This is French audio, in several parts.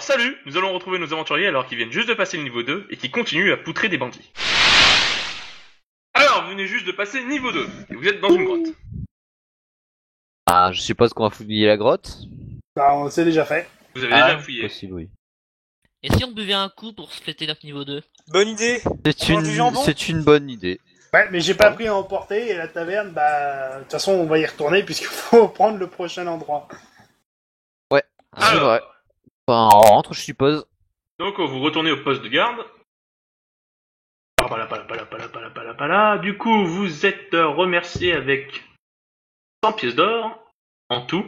Alors salut, nous allons retrouver nos aventuriers alors qu'ils viennent juste de passer le niveau 2 et qui continuent à poutrer des bandits. Alors, vous venez juste de passer niveau 2 et vous êtes dans une grotte. Ah, je suppose qu'on va fouiller la grotte. Bah, on s'est déjà fait. Vous avez déjà fouillé. Possible, oui. Et si on buvait un coup pour se fêter notre niveau 2? Bonne idée. C'est une bonne idée. Ouais, mais j'ai pas pris à emporter et la taverne, bah, de toute façon, on va y retourner puisqu'il faut prendre le prochain endroit. Ouais, c'est Alors. vrai. Enfin, on rentre, je suppose. Donc vous retournez au poste de garde. Du coup, vous êtes remercié avec 100 pièces d'or en tout.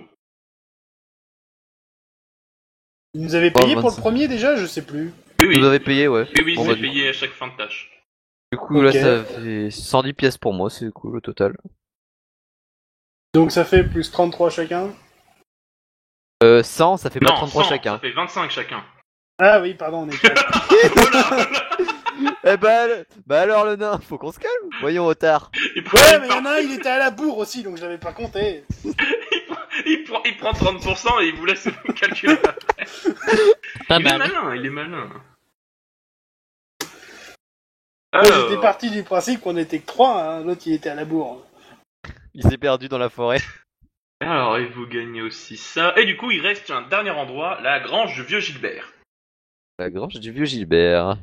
Ils nous avaient payé Oh, pour le 25. premier déjà, je sais plus. Oui, Vous avez payé, ouais. oui, Bon, vous bah, êtes payé à chaque fin de tâche. Du coup, Ok. là, ça fait 110 pièces pour moi, c'est cool au total. Donc ça fait plus 33 chacun. 100, ça fait pas Non, 33 100, chacun. ça fait 25 chacun. Ah oui, pardon, on est quatre. Eh bah alors le nain, faut qu'on se calme. Voyons, Otard. Il prend, Ouais, mais y'en a un, il était à la bourre aussi, donc je l'avais pas compté. il prend 30% et il vous laisse calculer. Pas Il est mal. malin, il est malin. Moi, Alors, j'étais parti du principe qu'on était que 3, hein. L'autre il était à la bourre. Il s'est perdu dans la forêt. et vous gagnez aussi ça. Et du coup, il reste un dernier endroit, la grange du vieux Gilbert. La grange du vieux Gilbert.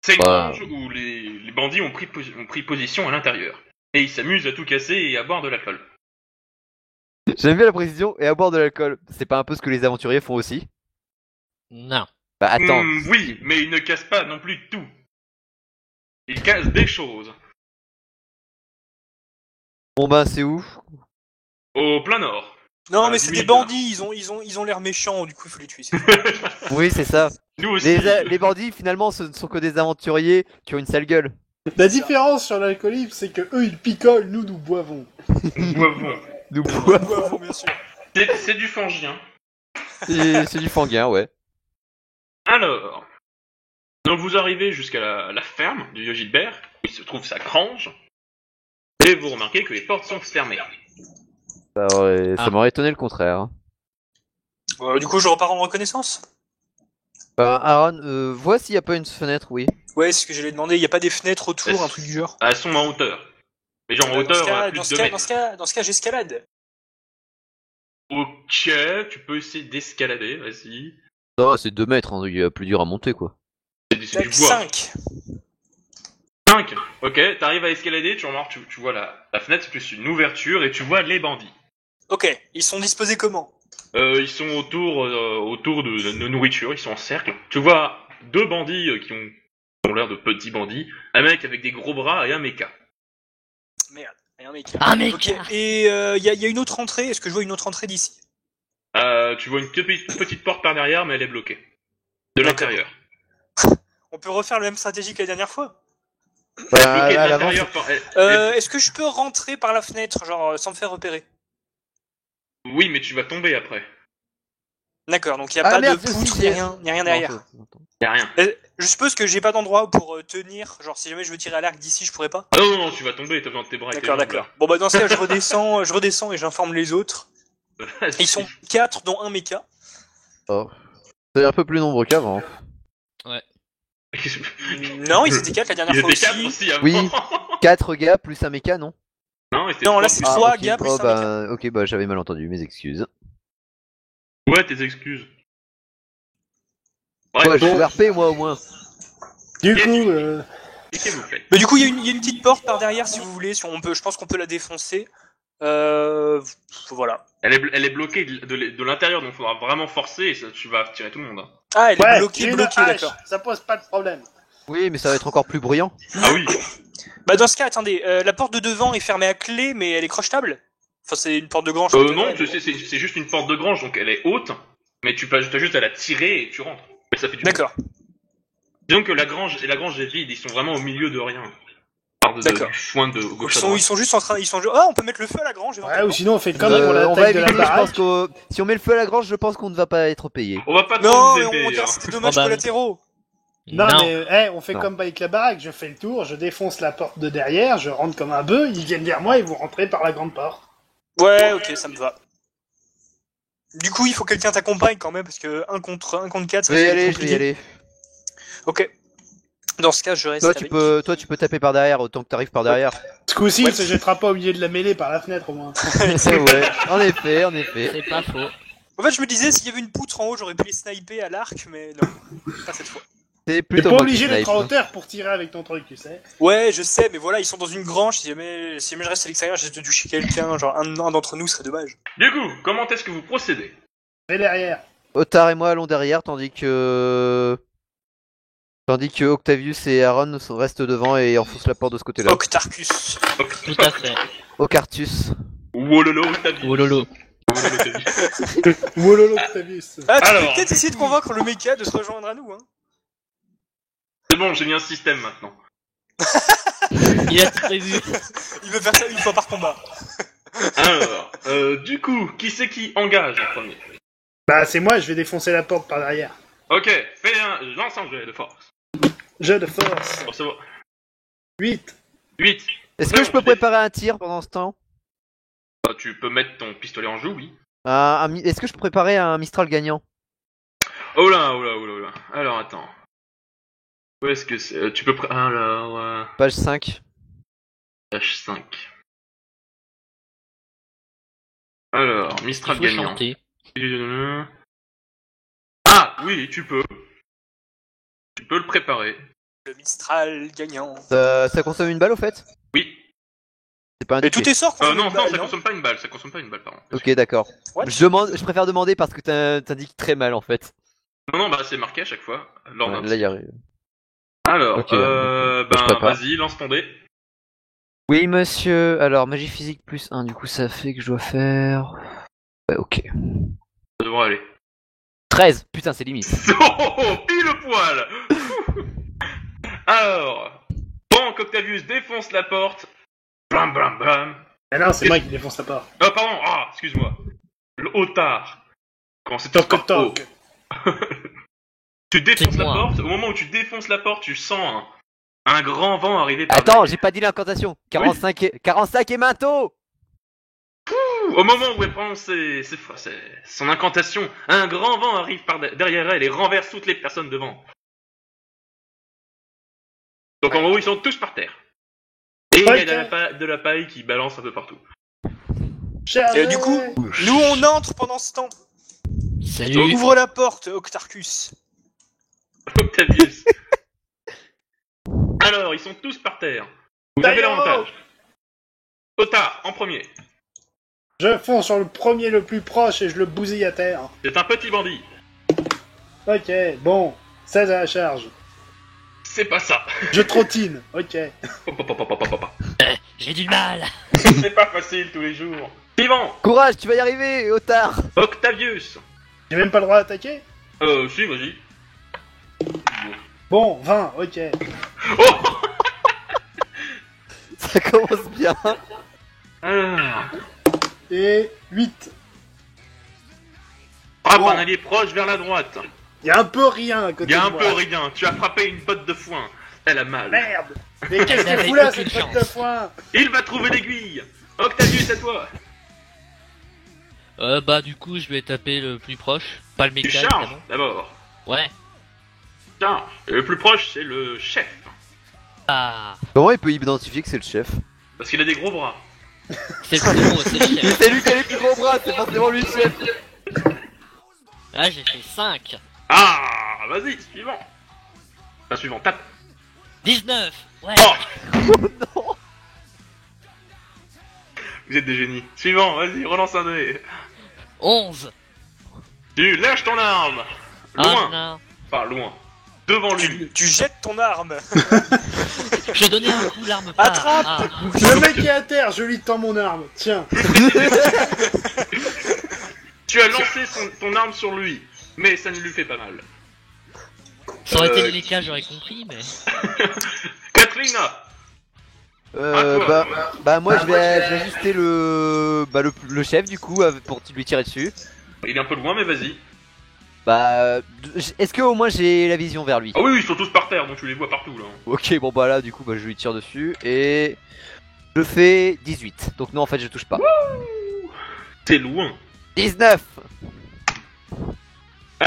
C'est une Bah. grange où les bandits ont pris position à l'intérieur. Et ils s'amusent à tout casser et à boire de l'alcool. J'aime bien la précision et à boire de l'alcool. C'est pas un peu ce que les aventuriers font aussi? Non. Bah attends. Oui, mais ils ne cassent pas non plus tout. Ils cassent des choses. Bon bah c'est où? Au plein nord. Non, Ah, mais 10 c'est des minutes, là. bandits, ils ont l'air méchants, du coup il faut les tuer. Oui, c'est ça. Nous aussi. Les bandits, finalement, ce ne sont que des aventuriers qui ont une sale gueule. La différence sur l'alcoolisme, c'est que eux ils picolent, nous boivons. Nous boivons. Nous Ouais, bien sûr. C'est du fangien. c'est du fanguin, ouais. Alors, donc vous arrivez jusqu'à la ferme du vieux Gilbert, où il se trouve sa grange, et vous remarquez que les portes sont fermées. Ça m'aurait étonné le contraire. Du coup, je repars en reconnaissance. Aaron, vois s'il n'y a pas une fenêtre, oui. Ouais, c'est ce que j'allais demander, il y a pas des fenêtres autour, Est-ce- un truc du genre. Elles sont en hauteur. Mais genre en Dans hauteur, ce cas, plus dans de ce 2 cas, mètres. dans ce cas, j'escalade. Ok, tu peux essayer d'escalader, vas-y. Non, c'est 2 mètres, hein, il y a plus dur à monter, quoi. C'est du Tac, bois. 5. 5. Ok, t'arrives à escalader, tu remarques, tu vois la fenêtre, c'est plus une ouverture, et tu vois les bandits. Ok, ils sont disposés comment? Ils sont autour de nourriture, ils sont en cercle. Tu vois 2 bandits qui ont l'air de petits bandits, un mec avec des gros bras et un mecha. Merde, rien mec. Ah mec. Ok, et il y a une autre entrée, est-ce que je vois une autre entrée d'ici? Tu vois une petite porte par derrière, mais elle est bloquée. De D'accord. l'intérieur. On peut refaire la même stratégie que la dernière fois? Elle est bloquée de à l'intérieur par... Est-ce que je peux rentrer par la fenêtre, genre sans me faire repérer? Oui, mais tu vas tomber après. D'accord, donc il y a Ah, pas merde, de si, poutre, si, y a rien derrière. Y'a rien. Je suppose que j'ai pas d'endroit pour tenir, genre si jamais je veux tirer à l'arc d'ici, je pourrais pas? Ah non, tu vas tomber, t'as besoin de tes bras et tes D'accord, jambes, d'accord. Bon bah dans ce cas, je redescends et j'informe les autres. là. Ils sont 4, dont un mecha. Oh. C'est un peu plus nombreux qu'avant. Non, ils étaient 4 la dernière Ils fois étaient 4 aussi. aussi avant. Oui. 4 gars plus un méca, non? Non, ils étaient Non, trois là, c'est plus. 3 ok. gars plus Oh, un mecha. ok, bah j'avais mal entendu, mes excuses. Ouais, tes excuses. Bref, Ouais, je suis RP moi au moins. Du Qu'est-ce coup, que- qu'est-ce que vous faites? Mais du coup, il y a une petite porte par derrière si vous voulez, si on peut, je pense qu'on peut la défoncer. Voilà. Elle est bloquée de l'intérieur, donc il faudra vraiment forcer et ça, tu vas tirer tout le monde. Hein. Ah, elle est ouais, bloquée, j'ai une bloquée, hache, d'accord. ça pose pas de problème. Oui, mais ça va être encore plus bruyant. Ah oui. Bah dans ce cas, attendez, la porte de devant est fermée à clé, mais elle est crochetable. Enfin, c'est une porte de grange. Non, c'est juste une porte de grange, donc elle est haute, mais t'as juste à la tirer et tu rentres. Mais ça fait du D'accord. Disons que la grange est vide, ils sont vraiment au milieu de rien. D'accord. Du foin de gauche à Ils droite. sont juste en train, Ah, on peut mettre le feu à la grange. Ouais, éventuellement. ou sinon on fait comme pour on va l'attaque de éviter, la je pense baraque. que si on met le feu à la grange, je pense qu'on ne va pas être payé. On va pas Non, trop mais nous on épais, regarde, hein. c'était dommage Oh, bah, collatéraux. Non, mais on fait Non. comme avec la baraque, je fais le tour, je défonce la porte de derrière, je rentre comme un bœuf, ils viennent vers moi et vous rentrez par la grande porte. Ouais, ok, ça me va. Du coup, il faut que quelqu'un t'accompagne quand même, parce que 1 contre 4, Je vais y aller, je vais y aller. Ok. Dans ce cas, je reste Toi avec... tu peux taper par derrière autant que t'arrives par derrière. Ce coup-ci, Ouais. il se jettera pas au milieu de la mêlée par la fenêtre au moins. Ouais, en effet, en effet. C'est pas faux. En fait, je me disais, s'il y avait une poutre en haut, j'aurais pu les sniper à l'arc, mais non, pas cette fois. C'est T'es plutôt pas moi qui obligé d'être snipe. en hauteur pour tirer avec ton truc, tu sais. Ouais, je sais, mais voilà, ils sont dans une grange, si jamais je reste à l'extérieur, j'essaie de toucher quelqu'un, genre un d'entre nous serait dommage. Du coup, comment est-ce que vous procédez? Et derrière. Otard et moi allons derrière, tandis que Octavius et Aaron restent devant et enfoncent la porte de ce côté-là. Octarcus. Tout à fait. Ocartus. Wololo, t'as dit. Oh lolo. Wololo, t'as dit. Wololo Octavius. Ah, tu peux Alors. peut-être essayer de convaincre le mecha de se rejoindre à nous, hein. C'est bon, j'ai mis un système maintenant. Il a tout prévu. Il veut faire ça une fois par combat. Alors, du coup, qui c'est qui engage en premier? Bah, c'est moi, je vais défoncer la porte par derrière. Ok, fais lance un jet de force. Jeu de force. Pour savoir. 8. 8. Est-ce que je peux préparer un tir pendant ce temps? Bah, tu peux mettre ton pistolet en joue, oui. Est-ce que je peux préparer un Mistral gagnant? Oh là, oh là, oh là, oh là. Alors, attends. Où est-ce que c'est? Tu peux alors, Page 5. page 5. Alors, Il Mistral faut gagnant. chanter. Ah, oui, tu peux. Tu peux le préparer. Le Mistral gagnant. Ça consomme une balle au fait? Oui. C'est pas Et indiqué. tout est sort qu'on Non, non, ça consomme pas une balle, ça consomme pas une balle, pardon. Ok, d'accord. What Je préfère demander parce que t'indiques très mal en fait. Non, non, bah c'est marqué à chaque fois. Lors d'un Là, y a... Alors, Ok, je prépare. vas-y, lance ton dé. Oui, monsieur. Alors, magie physique plus 1, du coup, ça fait que je dois faire. Ouais, ok. Ça devrait aller. 13. Putain, c'est limite. Oh, pile poil. Alors, pendant qu'Octavius défonce la porte, blam blam blam. Mais non, c'est moi qui défonce la porte. Ah, pardon, excuse-moi. Le otard. Quand c'est par O. Tu défonces C'est la moi. porte, au moment où tu défonces la porte, tu sens un grand vent arriver par Attends, derrière. j'ai pas dit l'incantation. 45 et manteau. Au moment où elle prononce son incantation, un grand vent arrive par derrière elle et renverse toutes les personnes devant. Donc en gros, ils sont tous par terre. Et il y a de la paille qui balance un peu partout. Chargez. Et du coup, nous on entre pendant ce temps. Salut. Ouvre la porte, Octarcus. Octavius. Alors, ils sont tous par terre. Vous avez Taillot. l'avantage. Otard, en premier. Je fonce sur le premier le plus proche et je le bousille à terre. C'est un petit bandit. Ok, bon. 16 à la charge. C'est pas ça. Je trottine. Ok. J'ai du mal. C'est pas facile tous les jours. Suivant. Courage, tu vas y arriver, Otard. Octavius. J'ai même pas le droit d'attaquer. Si, vas-y. Bon, 20, ok. Oh. Ça commence bien. Alors. Et 8. Frappe Bon. un allié proche vers la droite. Y'a un peu rien à côté Il y a de un moi. peu rien. Tu as frappé une botte de foin. Elle a mal. Merde. Mais qu'est-ce Elle que avait fout là, aucune cette botte chance. de foin? Il va trouver l'aiguille. Octavius, à toi. Bah du coup je vais taper le plus proche. Pas le Tu méca, charges évidemment. d'abord. Ouais. Charge. Et le plus proche, c'est le chef. Ah. Comment il peut identifier que c'est le chef? Parce qu'il a des gros bras. C'est le gros, c'est le chef. C'est lui qui a les plus gros bras, c'est forcément lui le chef. Ah j'ai fait 5. Ah, vas-y, suivant. Enfin, suivant, tape. 19. Ouais. Oh, vous êtes des génies. Suivant, vas-y, relance un dé. 11. Tu lâches ton arme. Loin. Ah non. Enfin, loin. Devant lui. Tu jettes ton arme. Je donnais un coup l'arme pas. Attrape. Ah. Le mec est à terre, je lui tends mon arme. Tiens. Tu as lancé ton arme sur lui. Mais ça ne lui fait pas mal. Ça aurait été le méca, j'aurais compris, mais. Katrina. Bah moi je vais ajuster le chef du coup pour lui tirer dessus. Il est un peu loin, mais vas-y. Bah est-ce que au moins j'ai la vision vers lui? Ah oui, ils sont tous par terre, donc tu les vois partout là. Ok, bon bah là du coup bah je lui tire dessus et je fais 18. Donc non en fait je touche pas. C'est loin. 19.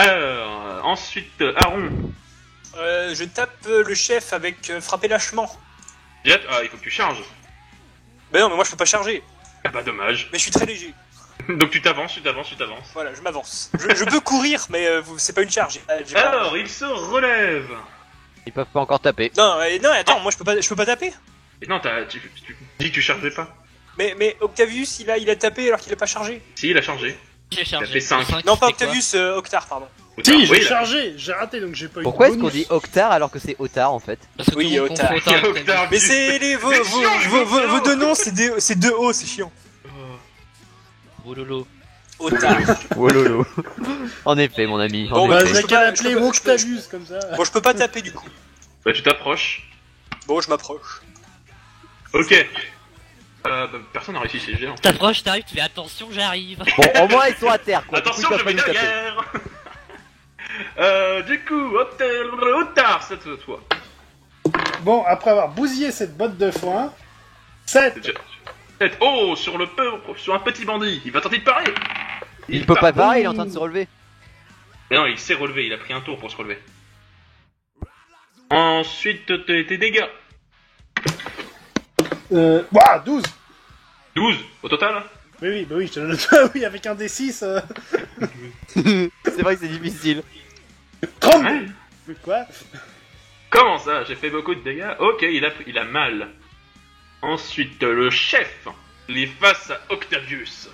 Alors, ensuite, Aaron. Je tape le chef avec frapper lâchement. Jet, il faut que tu charges. Bah non, mais moi je peux pas charger. Ah bah dommage. Mais je suis très léger. Donc tu t'avances. Voilà, je m'avance. Je peux courir, mais c'est pas une charge. J'ai pas- Alors, il se relève. Ils peuvent pas encore taper. Non, non, attends, moi je peux pas taper. Et non, tu dis que tu chargeais pas. Mais Octavius, il a tapé alors qu'il a pas chargé. Si, il a chargé. J'ai chargé. fait cinq. Le cinq, Non, pas c'était quoi Octavius, Octar, pardon. Si, Oui, j'ai il a- chargé, j'ai raté donc j'ai pas eu Pourquoi de est-ce qu'on bonus. dit Octar alors que c'est Otard en fait? Parce que Oui, tout le monde Otard. confond Otard et Octar. Octavius. Mais c'est les vos deux noms, c'est deux O, c'est chiant. Oh lolo. Otard. Oh lolo. En effet, mon ami. Bon, en Bah, effet. je j'ai peux qu'à pas- l'appeler je peux pas- Octavius comme ça. Bon, je peux pas taper du coup. Bah, tu t'approches. Bon, je m'approche. Ok. Personne n'a réussi ces jets. T'approches, t'arrives, tu fais attention, j'arrive. Bon, au moins ils sont à terre quoi. Attention, Du je coup, ils vais peuvent pas nous taper. derrière. Du coup, Otard, c'est à toi. Bon, après avoir bousillé cette botte de foin, 7. Oh, sur un petit bandit. Il va tenter de parer. Il peut pas part. parer, il est en train de se relever. Mais non, il s'est relevé. Il a pris un tour pour se relever. Ensuite, tes dégâts. Ouah, 12. 12 au total. Oui, bah oui, je te donne le oui, avec un D6. C'est vrai que c'est difficile. 32. Ouais. Quoi? Comment ça? J'ai fait beaucoup de dégâts. Ok, il a mal. Ensuite, le chef. Il est face à Octavius.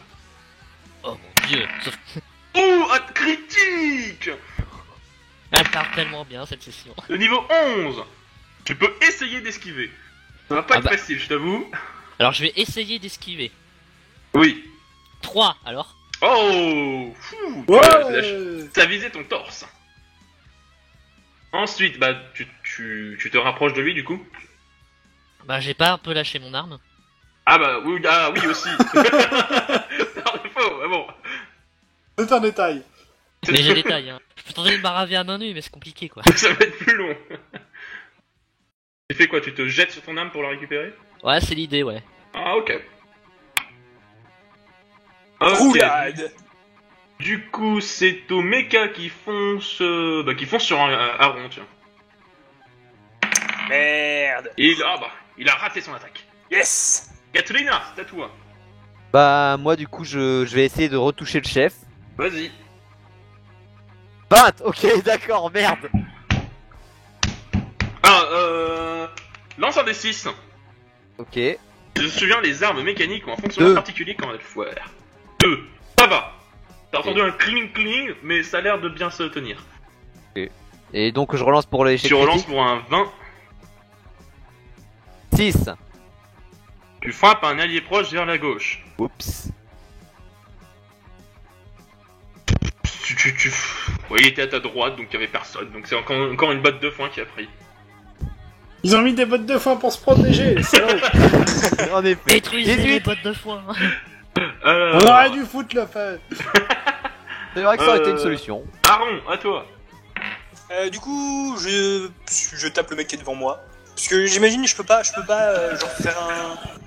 Oh mon dieu. Sauf Oh, un critique. elle part tellement bien cette session. Le niveau 11. Tu peux essayer d'esquiver. Ça va pas Ah être bah. facile, je t'avoue. Alors je vais essayer d'esquiver. Oui. 3 alors. Oh fou, Ouais. ça visait ton torse. Ensuite, bah, tu te rapproches de lui, du coup. Bah j'ai pas un peu lâché mon arme. Ah bah, oui aussi. Par défaut, mais bon. C'est un détail. Mais j'ai des tailles hein. Je peux tenter de m'arraver à main nue mais c'est compliqué quoi. Ça va être plus long. Tu fais quoi? Tu te jettes sur ton arme pour la récupérer? Ouais c'est l'idée ouais. Ah, ok. Ok. Roulade. Du coup, c'est au mecha qui fonce sur un Aaron, tiens. Merde. Il a raté son attaque. Yes. Katrina, c'est à toi. Bah, moi du coup, je vais essayer de retoucher le chef. Vas-y. 20. Ok, d'accord, merde. Alors, lance un des 6. Ok. Je me souviens, les armes mécaniques ont un fonctionnement Deux. particulier quand elles foirent. 2. Ça va. T'as entendu un cling, mais ça a l'air de bien se tenir. Et donc je relance pour les Tu relances pour un 20. 6. Tu frappes un allié proche vers la gauche. Oups. Ouais, il était à ta droite, donc il y avait personne. Donc c'est encore une botte de foin qui a pris. Ils ont mis des bottes de foin pour se protéger, les salauds. En effet. Détruisez 18. les bottes de foin. On aurait dû foutre le feu. C'est vrai que ça aurait été une Euh, solution. Aaron, à toi. Du coup, je tape le mec qui est devant moi. Parce que j'imagine, je peux pas genre faire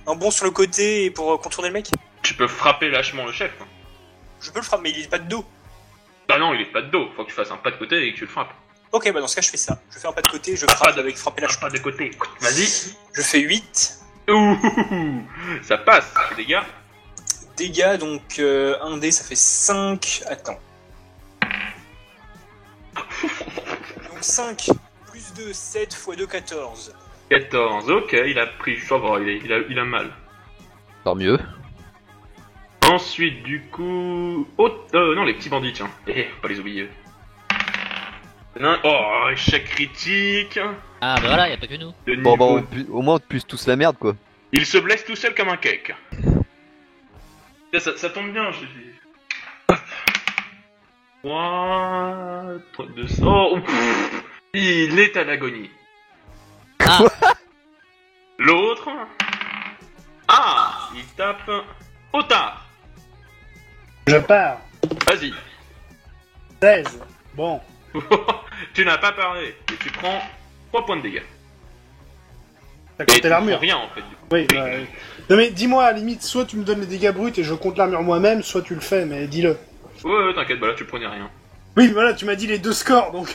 un bond sur le côté et pour contourner le mec. Tu peux frapper lâchement le chef. Je peux le frapper, mais il est pas de dos. Bah non, il est pas de dos. Faut que tu fasses un pas de côté et que tu le frappes. Ok, bah dans ce cas, je fais ça. Je fais un pas de côté, je frappe avec frapper la Un pas de côté. Vas-y. Je fais 8 Ouh, ça passe. Les gars. dégâts, donc 1 dé, ça fait 5. Attends. Donc 5 plus 2, 7 x 2, 14. 14. Ok, il a pris. Ça va, il a mal. Tant mieux. Ensuite, du coup... non, les petits bandits, tiens. Faut pas les oublier. Non, oh, échec critique. Ah bah voilà, y a pas que nous. De Bon, niveau... bah, au moins on pue tous la merde quoi. Il se blesse tout seul comme un cake. Ça tombe bien, je dis. 3... 200... Oh, pff, il est à l'agonie. Ah L'autre... Ah, il tape... Otard. Je pars. Vas-y. 16. Bon. Tu n'as pas parlé. Et tu prends 3 points de dégâts. T'as Et compté tu l'armure. prends rien, en fait. Du coup. Oui, ouais. Non mais dis-moi, à la limite, soit tu me donnes les dégâts bruts et je compte l'armure moi-même, soit tu le fais, mais dis-le. Ouais, t'inquiète, bah là, tu prenais rien. Oui, voilà, tu m'as dit les deux scores, donc...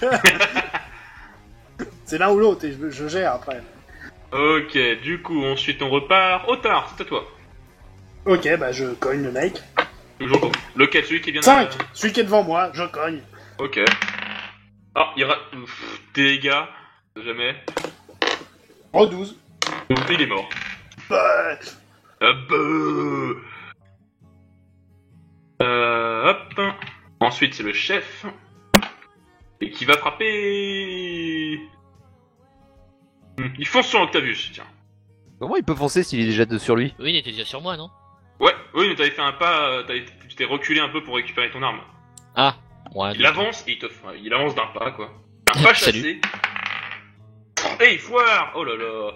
c'est l'un ou l'autre, et je gère après. Ok, du coup, ensuite on repart. Otard, c'est à toi. Ok, bah je cogne le mec. Toujours con. Lequel, celui qui vient de... 5. Celui qui est devant moi, je cogne. Ok. Ah, il rate... Tes dégâts. Jamais. Oh, 12. Donc il est mort. Bah... Hop. Hop. Ensuite, c'est le chef. Et qui va frapper... Il fonce sur Octavius, tiens. Comment il peut foncer s'il est déjà sur lui? Oui, il était déjà sur moi, non? Ouais, oui, mais t'avais fait un pas, tu t'es reculé un peu pour récupérer ton arme. Ah, ouais. Il avance et il avance d'un pas, quoi. Un pas chassé. Salut. Hey, foire! Oh là là.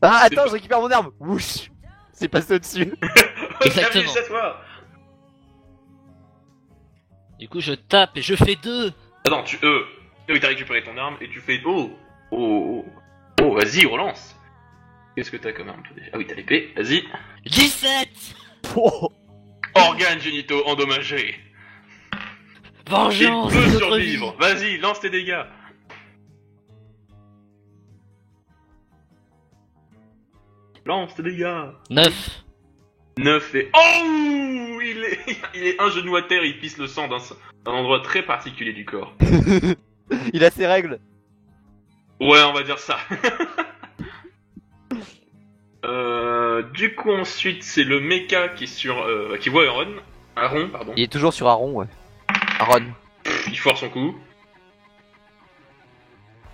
Ah, C'est attends, pas- je récupère mon arme. Wouch. C'est passé au-dessus. Exactement. Octavius, à toi. Du coup, je tape et je fais 2. Attends, oui, t'as récupéré ton arme et tu fais oh, vas-y, relance. Qu'est-ce que t'as comme arme, toi, déjà? Ah oui, t'as l'épée, vas-y. 17. Oh. Organes génitaux endommagés. Il Vengeance peut de notre survivre. Vas-y, lance tes dégâts. Lance tes dégâts. vie. 9. 9 et... Oh, il est un genou à terre, il pisse le sang d'un endroit très particulier du corps. Il a ses règles. Ouais, on va dire ça. Du coup, ensuite, c'est le mecha qui est sur... qui voit Aaron, pardon. Il est toujours sur Aaron, ouais. Aaron. Il foire son coup.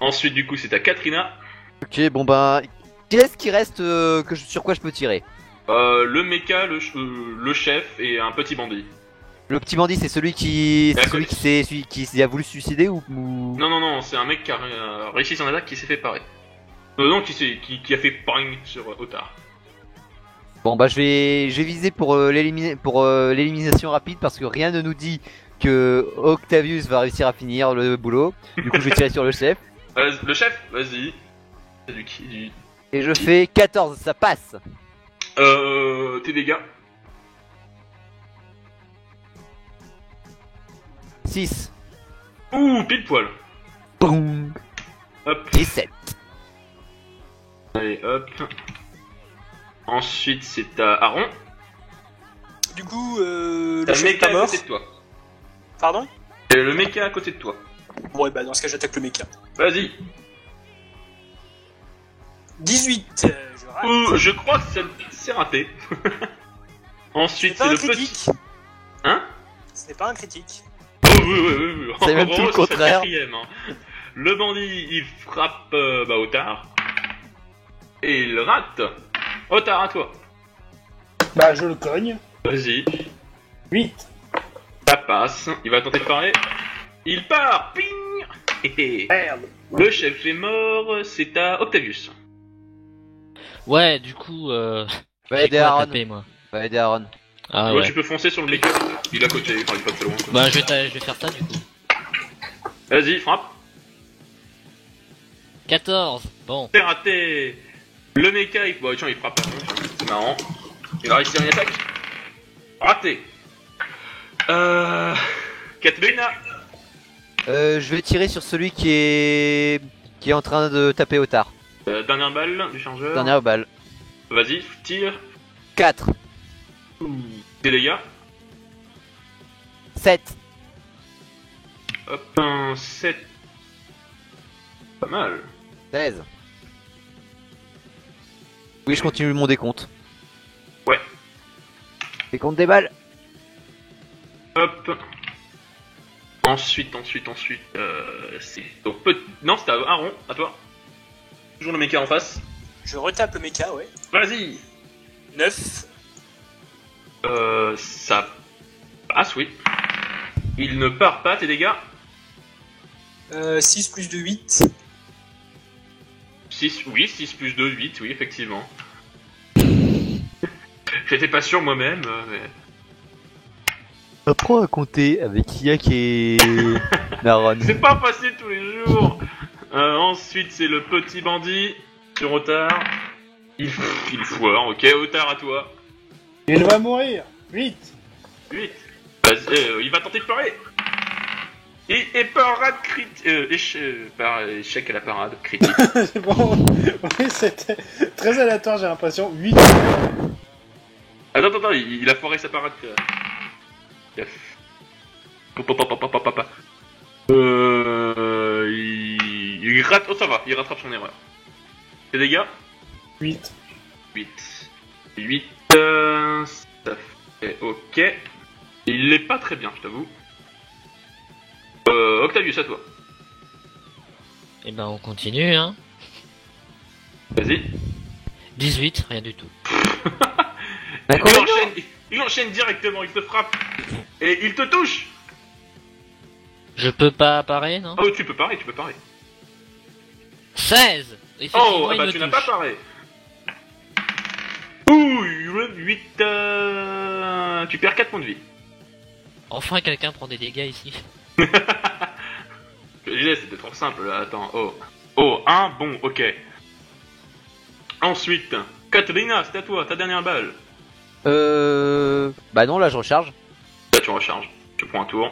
Ensuite, du coup, c'est à Katrina. Ok, bon bah... Qu'est-ce qui reste sur quoi je peux tirer? Le mecha, le chef et un petit bandit. Le petit bandit, c'est celui qui... Et à C'est celui côté. qui a voulu se suicider ou... Non, c'est un mec qui a réussi son attaque qui s'est fait parer. Non, qui a fait paring sur Otard. Bon bah je vais viser pour l'élimination rapide parce que rien ne nous dit que Octavius va réussir à finir le boulot. Du coup je vais tirer sur le chef. Le chef, vas-y. C'est du... Et je fais 14, ça passe. Tes dégâts. 6. Ouh, pile poil. Boum. Hop. 17. Allez, hop. Ensuite, c'est à Aaron. Du coup, T'as le le chef est mecha pas à mort. côté de toi. Pardon? Le mecha à côté de toi. Ouais, bah dans ce cas, j'attaque le mecha. Vas-y. 18, je rate. Ouh, je crois que c'est raté. Ensuite, C'est c'est pas un le critique. petit... Hein? Ce n'est pas un critique. Oh, oui. C'est même tout le Vraiment, contraire. c'est 4ème, hein. Le bandit, il frappe Otard. Et il rate. Otard, à toi. Bah je le cogne. Vas-y. 8. Ça passe. Il va tenter de parer. Il part. Ping. Hé, hé. Merde. Le chef est mort. C'est à Octavius. Ouais, du coup, Va j'ai aider quoi à Aaron. taper, moi. Va aider Aaron. Ah Toi, ouais. tu peux foncer sur le mec. Il est à côté. Enfin, il est pas très loin. quoi. Bah, je vais faire ça, du coup. Vas-y, frappe. 14. Bon. C'est raté. Le mecha, bon, tiens, il frappe pas. C'est marrant. Il a réussi une attaque. Raté. Katrina. Je vais tirer sur celui qui est en train de taper Otard. Dernière balle du chargeur. Dernière balle. Vas-y, tire. 4. Tes dégâts. 7. Hop, un 7. Pas mal. 16. Oui, je continue mon décompte. Ouais. Décompte des balles. Hop. Ensuite, c'est... Donc, non, c'était à Aaron, à toi. Toujours le mecha en face. Je retape le mecha, ouais. Vas-y. 9. Ça passe, oui. Il ne part pas, tes dégâts. 6 plus 2, 8. 6, oui, 6 plus 2, 8, oui, effectivement. J'étais pas sûr moi-même, mais... Apprends à compter avec Yak et Naron. C'est pas facile tous les jours. Ensuite, c'est le petit bandit sur Otard. Il foire, ok, Otard à toi. Il va mourir. 8. 8. Vas-y, il va tenter de pleurer. Et parade critique. Par échec à la parade critique. Bon, oui, c'était très aléatoire, j'ai l'impression. 8. Attends, il a foiré sa parade. Il a... Il rate... Oh, ça va, il rattrape son erreur. Les dégâts 8. 8, ça fait ok. Il l'est pas très bien, je t'avoue. Octavius, à toi. Et ben on continue hein. Vas-y. 18, rien du tout. Il enchaîne directement, il te frappe. Et il te touche. Je peux pas parer, non? Oh, tu peux parer. 16! Effectivement, Oh, il bah me tu n'as touche. pas paré. Ouh, 8... Tu perds 4 points de vie. Enfin quelqu'un prend des dégâts ici. Je disais, c'était trop simple là, attends, oh, un, bon, ok. Ensuite, Katrina, c'est à toi, ta dernière balle. Bah non, là je recharge. Là, tu recharges, tu prends un tour.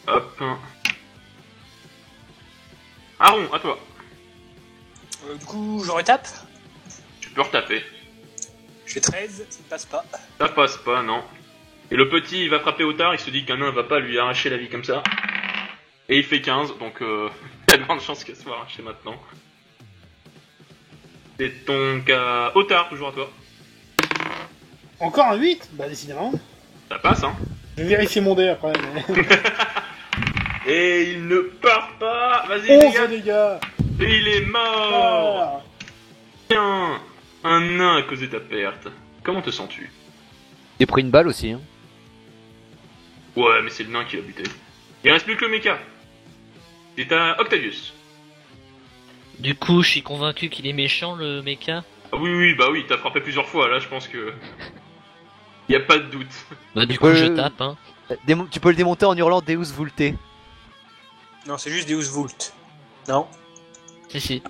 Hop. Aaron, à toi. Du coup, je retape. Tu peux retaper. Je fais 13, ça ne passe pas. Ça passe pas, non. Et le petit, il va frapper au tard, il se dit qu'un nain va pas lui arracher la vie comme ça. Et il fait 15, donc il y a de grandes chances qu'elle soit arrachée maintenant. C'est donc à Otard, toujours à toi. Encore un 8? Bah, décidément. Ça passe, hein. Je vais vérifier mon dé après. Mais... Et il ne part pas. Vas-y, 11 les gars. dégâts. Et il est mort. Ah. Tiens, un nain a causé ta perte. Comment te sens-tu? J'ai pris une balle aussi. Hein. Ouais, mais c'est le nain qui l'a buté. Il reste plus que le mecha. C'est à Octavius. Du coup, je suis convaincu qu'il est méchant, le mecha. Ah oui, bah oui, t'as frappé plusieurs fois, là je pense que... Y a pas de doute. Bah du coup, je tape, hein. Tu peux le démonter en hurlant Deus Vulte. Non, c'est juste Deus Vult. Non. Si.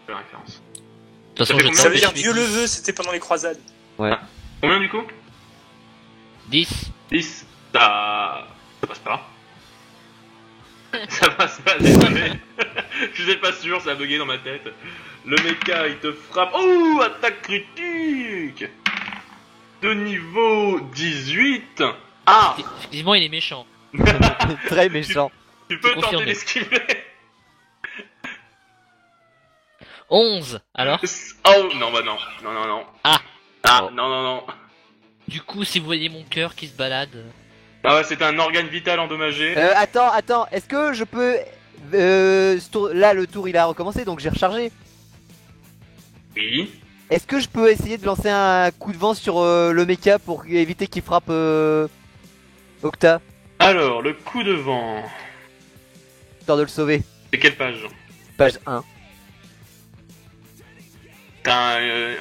La référence. De toute façon, Ça fait je combien Ça tape veut et dire je fais Dieu le 10. veut, c'était pendant les croisades. Combien du coup? 10. 10. Ça passe pas. Ça passe pas, désolé. Je suis pas sûr, ça a bugué dans ma tête. Le mecha, il te frappe. Oh, attaque critique de niveau 18. Ah, Effectivement, il est méchant. Très méchant. tu peux c'est tenter confirmé. d'esquiver. 11. Alors? Oh, non, bah non. Non. Ah. Oh. Non. Du coup, si vous voyez mon cœur qui se balade... Ah ouais, c'est un organe vital endommagé. Attends, est-ce que je peux... là le tour il a recommencé donc j'ai rechargé. Oui. Est-ce que je peux essayer de lancer un coup de vent sur le mecha pour éviter qu'il frappe Octa, Alors, le coup de vent. histoire de le sauver? C'est quelle page? Page 1. T'as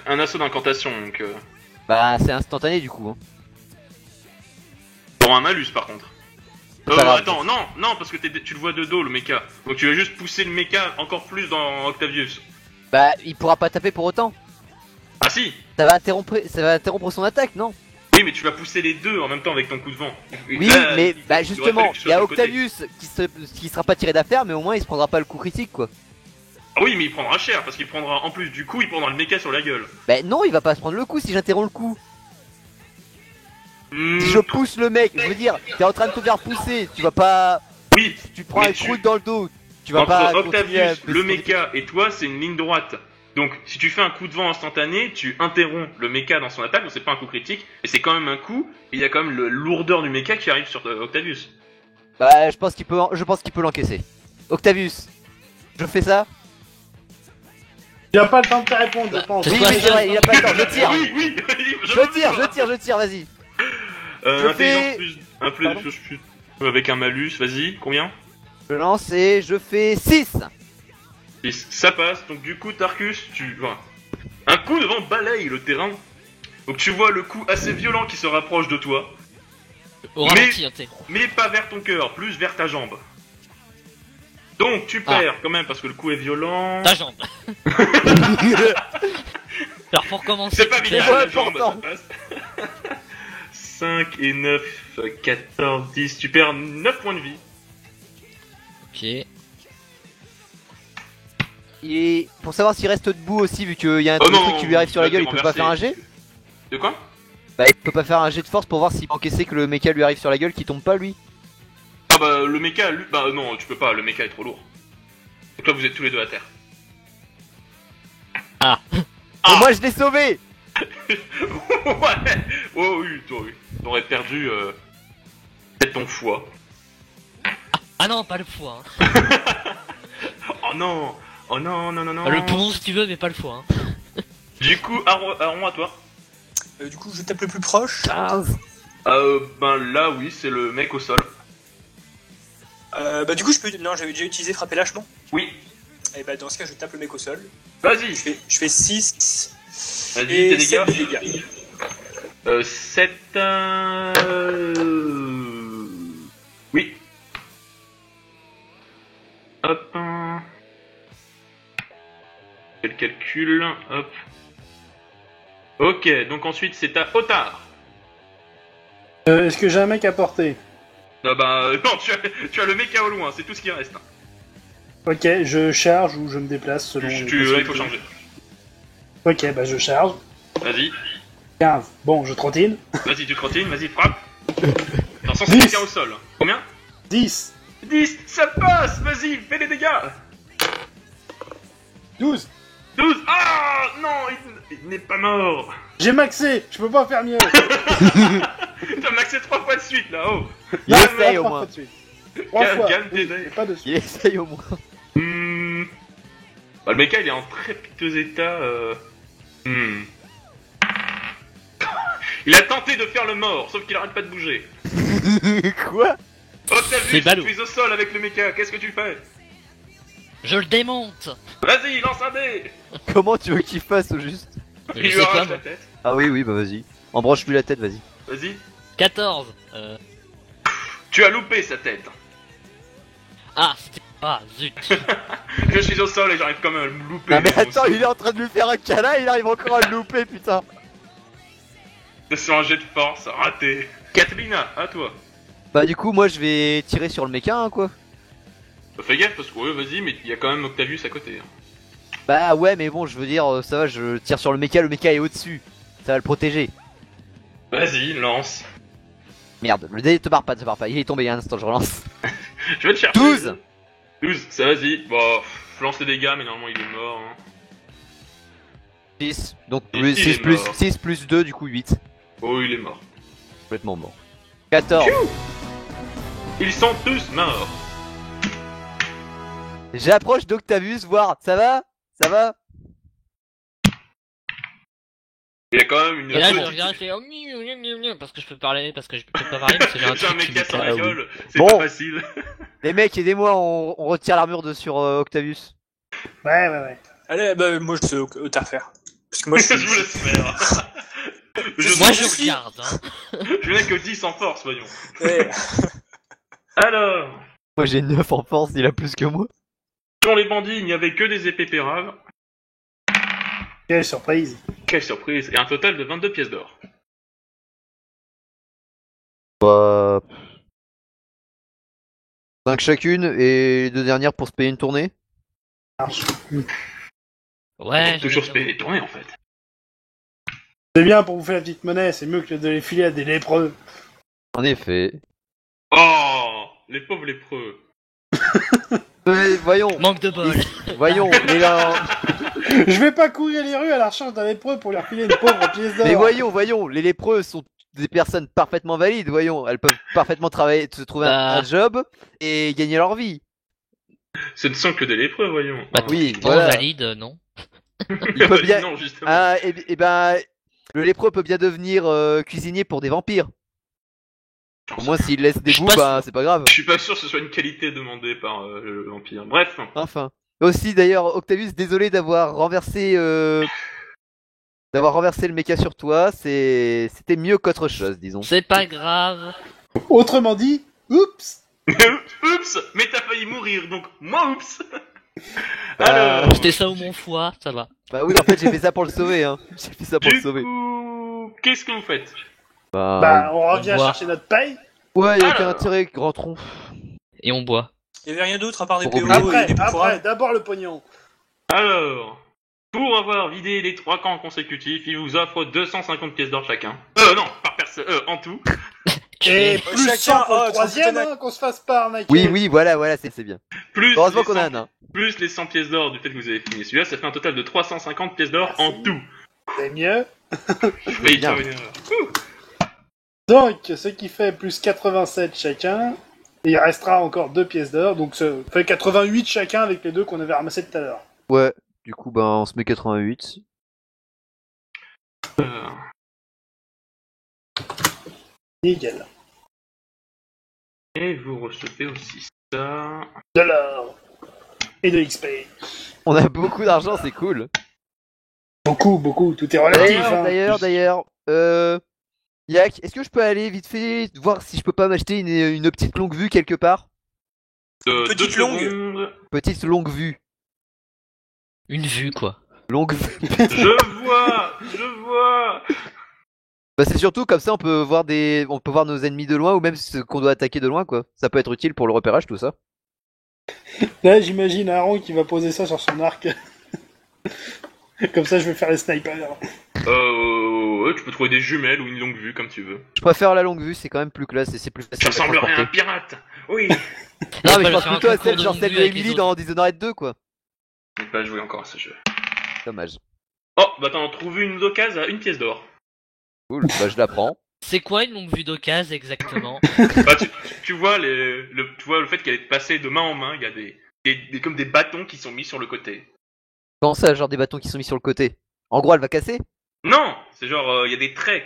un assaut d'incantation, donc... Bah c'est instantané du coup. Hein. T'auras un malus, par contre. C'est pas grave. Attends, non, parce que tu le vois de dos, le mecha. Donc tu vas juste pousser le mecha encore plus dans Octavius. Bah il pourra pas taper pour autant. Ah si. Ça va interrompre son attaque, non? Oui, mais tu vas pousser les deux en même temps avec ton coup de vent. Oui, Là, mais il bah aurait justement, fallu que tu il sois y a de côté. Octavius qui sera pas tiré d'affaire, mais au moins il se prendra pas le coup critique quoi. Ah oui, mais il prendra cher, parce qu'il prendra, en plus du coup, il prendra le mecha sur la gueule. Bah non, il va pas se prendre le coup si j'interromps le coup. Hmm, Si je pousse le mec, je veux dire, t'es en train de te faire pousser, tu vas pas... Oui, Tu prends Mais un croûte dans le dos, tu vas entre pas continuer à Octavius, baisser le ton mecha et toi, c'est une ligne droite. Donc, si tu fais un coup de vent instantané, tu interromps le mecha dans son attaque, donc c'est pas un coup critique, mais c'est quand même un coup, et il y a quand même le lourdeur du mecha qui arrive sur Octavius. Bah je pense qu'il peut l'encaisser. Octavius, je fais ça? Il a pas le temps de te répondre, je pense. C'est Oui, quoi, oui, c'est vrai, il a pas le temps, je tire. Oui, Je tire, vas-y. Je Intelligence fais- plus, Pardon plus, avec un malus, vas-y, combien? Je lance et je fais 6. 6. Ça passe, donc du coup, Tarkus, tu vois. Un coup de vent balaye le terrain. Donc tu vois le coup assez violent qui se rapproche de toi, Au Mais- ralenti, hein, t'sais. mais pas vers ton cœur, plus vers ta jambe. Donc tu Ah. perds quand même parce que le coup est violent. Ta jambe. Alors pour commencer, C'est pas tu vital, C'est la pas jambe, ça important. passe. 5 et 9, 14, 10. Tu perds 9 points de vie. Ok. Et pour savoir s'il reste debout aussi, vu qu'il y a un Oh non, truc qui lui arrive sur la là, gueule, t'es il peut pas renversé. faire un jet. De quoi? Bah il peut pas faire un jet de force pour voir s'il peut encaisser que le mecha lui arrive sur la gueule, qu'il tombe pas lui. Ah bah le mecha, lui... Bah non, tu peux pas, le mecha est trop lourd. Donc là vous êtes tous les deux à terre. Ah. Et moi je l'ai sauvé. Ouais. Oh oui, toi oui. T'aurais perdu peut-être ton foie. Ah non, pas le foie. Hein. Oh non. Oh non, non, non, non. Le poumon si tu veux, mais pas le foie. Hein. Du coup, Aaron, à toi. Du coup, je tape le plus proche. 15. Ben là oui, c'est le mec au sol. Bah du coup, je peux... Non, j'avais déjà utilisé frapper lâchement. Oui. Et bah dans ce cas, je tape le mec au sol. Vas-y. Je fais 6 Vas-y, et tes 7 dégâts. dégâts. 7... Oui. Hop. Quel calcul. Hop. Ok, donc ensuite c'est à Otard. Est-ce que j'ai un mec à porter? Ah bah non, tu as le mecha au loin, c'est tout ce qui reste. Ok, je charge ou je me déplace selon... les Là il faut possibilités. changer. Ok, bah je charge. Vas-y, 15. Bon, je trottine. vas-y tu trottines, vas-y frappe. Attention, c'est 10. quelqu'un au sol. Combien? 10. 10, ça passe, vas-y, fais les dégâts. 12. 12, ah non, il n'est pas mort. J'ai maxé, je peux pas faire mieux. T'as maxé 3 fois de suite là, oh. Il Non, essaye pas au trois moins. fois de suite. 3 fois. Calme tes Oui, dés. et pas de suite. Il essaye au moins. Bah, le mecha il est en très piteux état. Il a tenté de faire le mort, sauf qu'il arrête pas de bouger. Quoi? Octavius, C'est ballot. tu es au sol avec le mecha, qu'est-ce que tu fais? Je le démonte. Vas-y, lance un dé. Comment tu veux qu'il fasse au juste? Je Il lui sais pas, arrache moi. la tête. Ah oui, oui, bah vas-y. Embranche lui la tête, vas-y. Vas-y. 14. Tu as loupé sa tête. Ah, c'était... Ah, zut. Je suis au sol et j'arrive quand même à me louper. Ah mais moi attends, aussi. il est en train de lui faire un câlin, il arrive encore à le louper, putain. C'est sur un jet de force, raté. Catalina, à toi. Bah du coup, moi je vais tirer sur le méca, hein, quoi. Fais gaffe parce que ouais, vas-y, mais il y a quand même Octavius à côté. hein. Bah ouais, mais bon, je veux dire, ça va, je tire sur le mecha est au-dessus. Ça va le protéger. Vas-y, lance. Merde, le dé te barre pas, il est tombé il y a un instant, je relance. Je vais te chercher. 12. 12, ça vas-y. Bon, lance les dégâts, mais normalement il est mort. Hein. 6, donc Et plus, il 6 est plus, mort. 6 plus 2, du coup 8. Oh, il est mort. Complètement mort. 14. Ils sont tous morts. J'approche d'Octavius, voir, ça va? Ça va? Il y a quand même une Et là, je petite- regarde, je fais... oh, parce que je peux parler, parce que je peux pas parler, parce que j'ai un J'ai un truc qui méca me sur la Ah oui. gueule, c'est Bon. pas facile. Les mecs, aidez-moi, on retire l'armure de sur Octavius. Ouais. Allez, bah moi je sais au faire. Parce que moi je Je suis... vous laisse faire. Moi, je je regarde, hein. n'ai que 10 en force, voyons. Ouais. Alors, Moi j'ai 9 en force, il a plus que moi. dans les bandits, il n'y avait que des épées péraves. Quelle surprise. Quelle surprise. Et un total de 22 pièces d'or. Bah... 5 chacune et 2 dernières pour se payer une tournée. Marche. Ouais, Toujours se j'en ai payer les tournées en fait. C'est bien pour vous faire la petite monnaie, c'est mieux que de les filer à des lépreux. En effet. Oh, les pauvres lépreux. Voyons, Manque de bol. voyons, Je vais pas courir les rues à la recherche d'un lépreux pour leur filer une pauvre pièce d'or. mais voyons, les lépreux sont des personnes parfaitement valides, voyons, elles peuvent parfaitement travailler, se trouver un job et gagner leur vie. Ce ne sont que des lépreux, voyons. Bah, Oui, bon, voilà. valide, non. Il peut bien, Non, justement. ah, et ben, le lépreux peut bien devenir cuisinier pour des vampires. Au moins s'il laisse des Je suis goûts, pas bah c'est pas grave. Je suis pas sûr que ce soit une qualité demandée par le vampire. Bref. Enfin. Aussi d'ailleurs, Octavius, désolé d'avoir renversé le mecha sur toi, c'était mieux qu'autre chose, disons. C'est pas grave. Autrement dit, oups. Oups, mais t'as failli mourir, donc moi oups. Bah, Alors, C'était ça ou mon foie, ça va. Bah oui, en fait, j'ai fait ça pour le sauver, hein. J'ai fait ça pour le du sauver. coup, qu'est-ce que vous faites? Bah, on revient boit. chercher notre paye. Ouais, y'a Alors. qu'un intérêt, grand tronc. Et on boit. Il y avait rien d'autre à part des Pour PO oublier. et des Après, courants. d'abord le pognon. Alors, pour avoir vidé les 3 camps consécutifs, il vous offre 250 pièces d'or chacun. Non, par personne, en tout. Et plus chacun, 100 pour le oh, troisième, t'en fous, hein, qu'on se fasse pas arnaquer. Oui, voilà, c'est bien. Plus Heureusement les qu'on a 100 un nain. Plus les 100 pièces d'or du fait que vous avez fini celui-là, ça fait un total de 350 pièces d'or Merci. en tout. C'est mieux. Je vais y bien. faire une erreur. Donc, ce qui fait plus 87 chacun. Et il restera encore 2 pièces d'or, donc ça fait 88 chacun avec les deux qu'on avait ramassés tout à l'heure. Ouais, du coup, ben, on se met 88. Nickel. Et vous recevez aussi ça. De l'or. Et de XP. On a beaucoup d'argent, c'est cool. Beaucoup, tout est relatif. hein. D'ailleurs, Yak, est-ce que je peux aller vite fait voir si je peux pas m'acheter une petite longue vue quelque part? Petite longue. Secondes. Petite longue vue. Une vue, quoi. Longue vue. Je vois. Bah c'est surtout comme ça on peut voir nos ennemis de loin ou même ce qu'on doit attaquer de loin quoi. Ça peut être utile pour le repérage tout ça. Là, j'imagine Aaron qui va poser ça sur son arc. Comme ça, je vais faire les snipers. Ouais, tu peux trouver des jumelles ou une longue vue comme tu veux. Je préfère la longue vue, c'est quand même plus classe et c'est plus facile Ça à ressemblerait à un transporter. pirate. Oui. Non mais On je peut pense faire un plutôt à concours celle, de genre longue celle vue de avec les Emily autres. dans Dishonored 2 quoi. J'ai pas joué encore à ce jeu. Dommage. Oh, bah t'en as trouvé une d'occasion à une pièce d'or. Cool, bah je la prends. C'est quoi une longue vue d'occasion exactement? Bah tu vois tu vois le fait qu'elle est passée de main en main, il y a des comme des bâtons qui sont mis sur le côté. Comment ça, genre des bâtons qui sont mis sur le côté? En gros elle va casser? Non, c'est genre il y a des traits.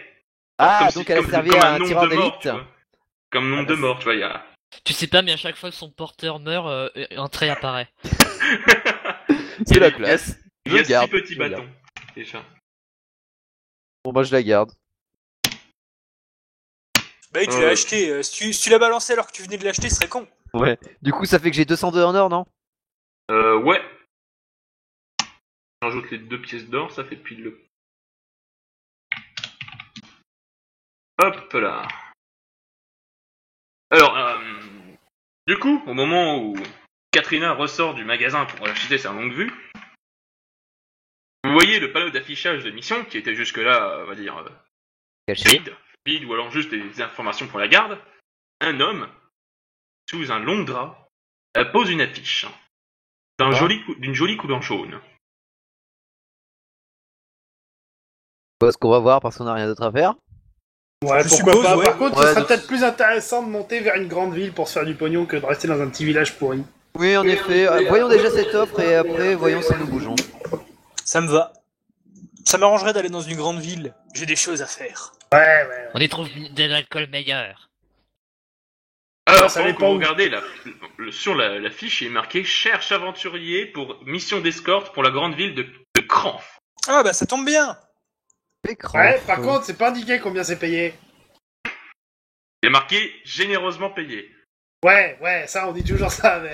Ah Comme donc si- elle a comme- servi comme à un nombre tireur de morts, d'élite. tu vois. Comme nombre Ah, bah, de morts, tu vois, il y a. Tu sais pas, mais à chaque fois que son porteur meurt, un trait apparaît. C'est la Il y a- classe. Il y a Je garde, 6 petits je garde. bâtons. Déjà. Bon bah je la garde. Bah oui, tu l'as acheté. Si tu l'as balancé alors que tu venais de l'acheter, ce serait con. Ouais. Du coup ça fait que j'ai 202 en or non? Ouais. J'ajoute les 2 pièces d'or, ça fait pile le. Hop là. Alors, du coup, au moment où Katrina ressort du magasin pour acheter sa longue vue, vous voyez le panneau d'affichage de mission qui était jusque-là, on va dire, Caché. vide ou alors juste des informations pour la garde. Un homme, sous un long drap, pose une affiche d'une jolie couleur jaune. Bah, ce qu'on va voir parce qu'on a rien d'autre à faire. Ouais, Je pourquoi suppose, pas. ouais. Par contre, Ouais, ce serait donc- peut-être plus intéressant de monter vers une grande ville pour se faire du pognon que de rester dans un petit village pourri. Oui en effet, voyons déjà cette offre et après voyons si nous bougeons. Ça me va. Ça m'arrangerait d'aller dans une grande ville. J'ai des choses à faire. Ouais. On y trouve de l'alcool meilleur. Alors, ça pendant dépend que vous où. regardez sur la fiche, il est marqué « Cherche aventurier pour mission d'escorte pour la grande ville de Cranf Ah bah ça tombe bien. Écran. Ouais, par contre, c'est pas indiqué combien c'est payé. ». Il est marqué « Généreusement payé Ouais, ça, on dit toujours ça, mais... ».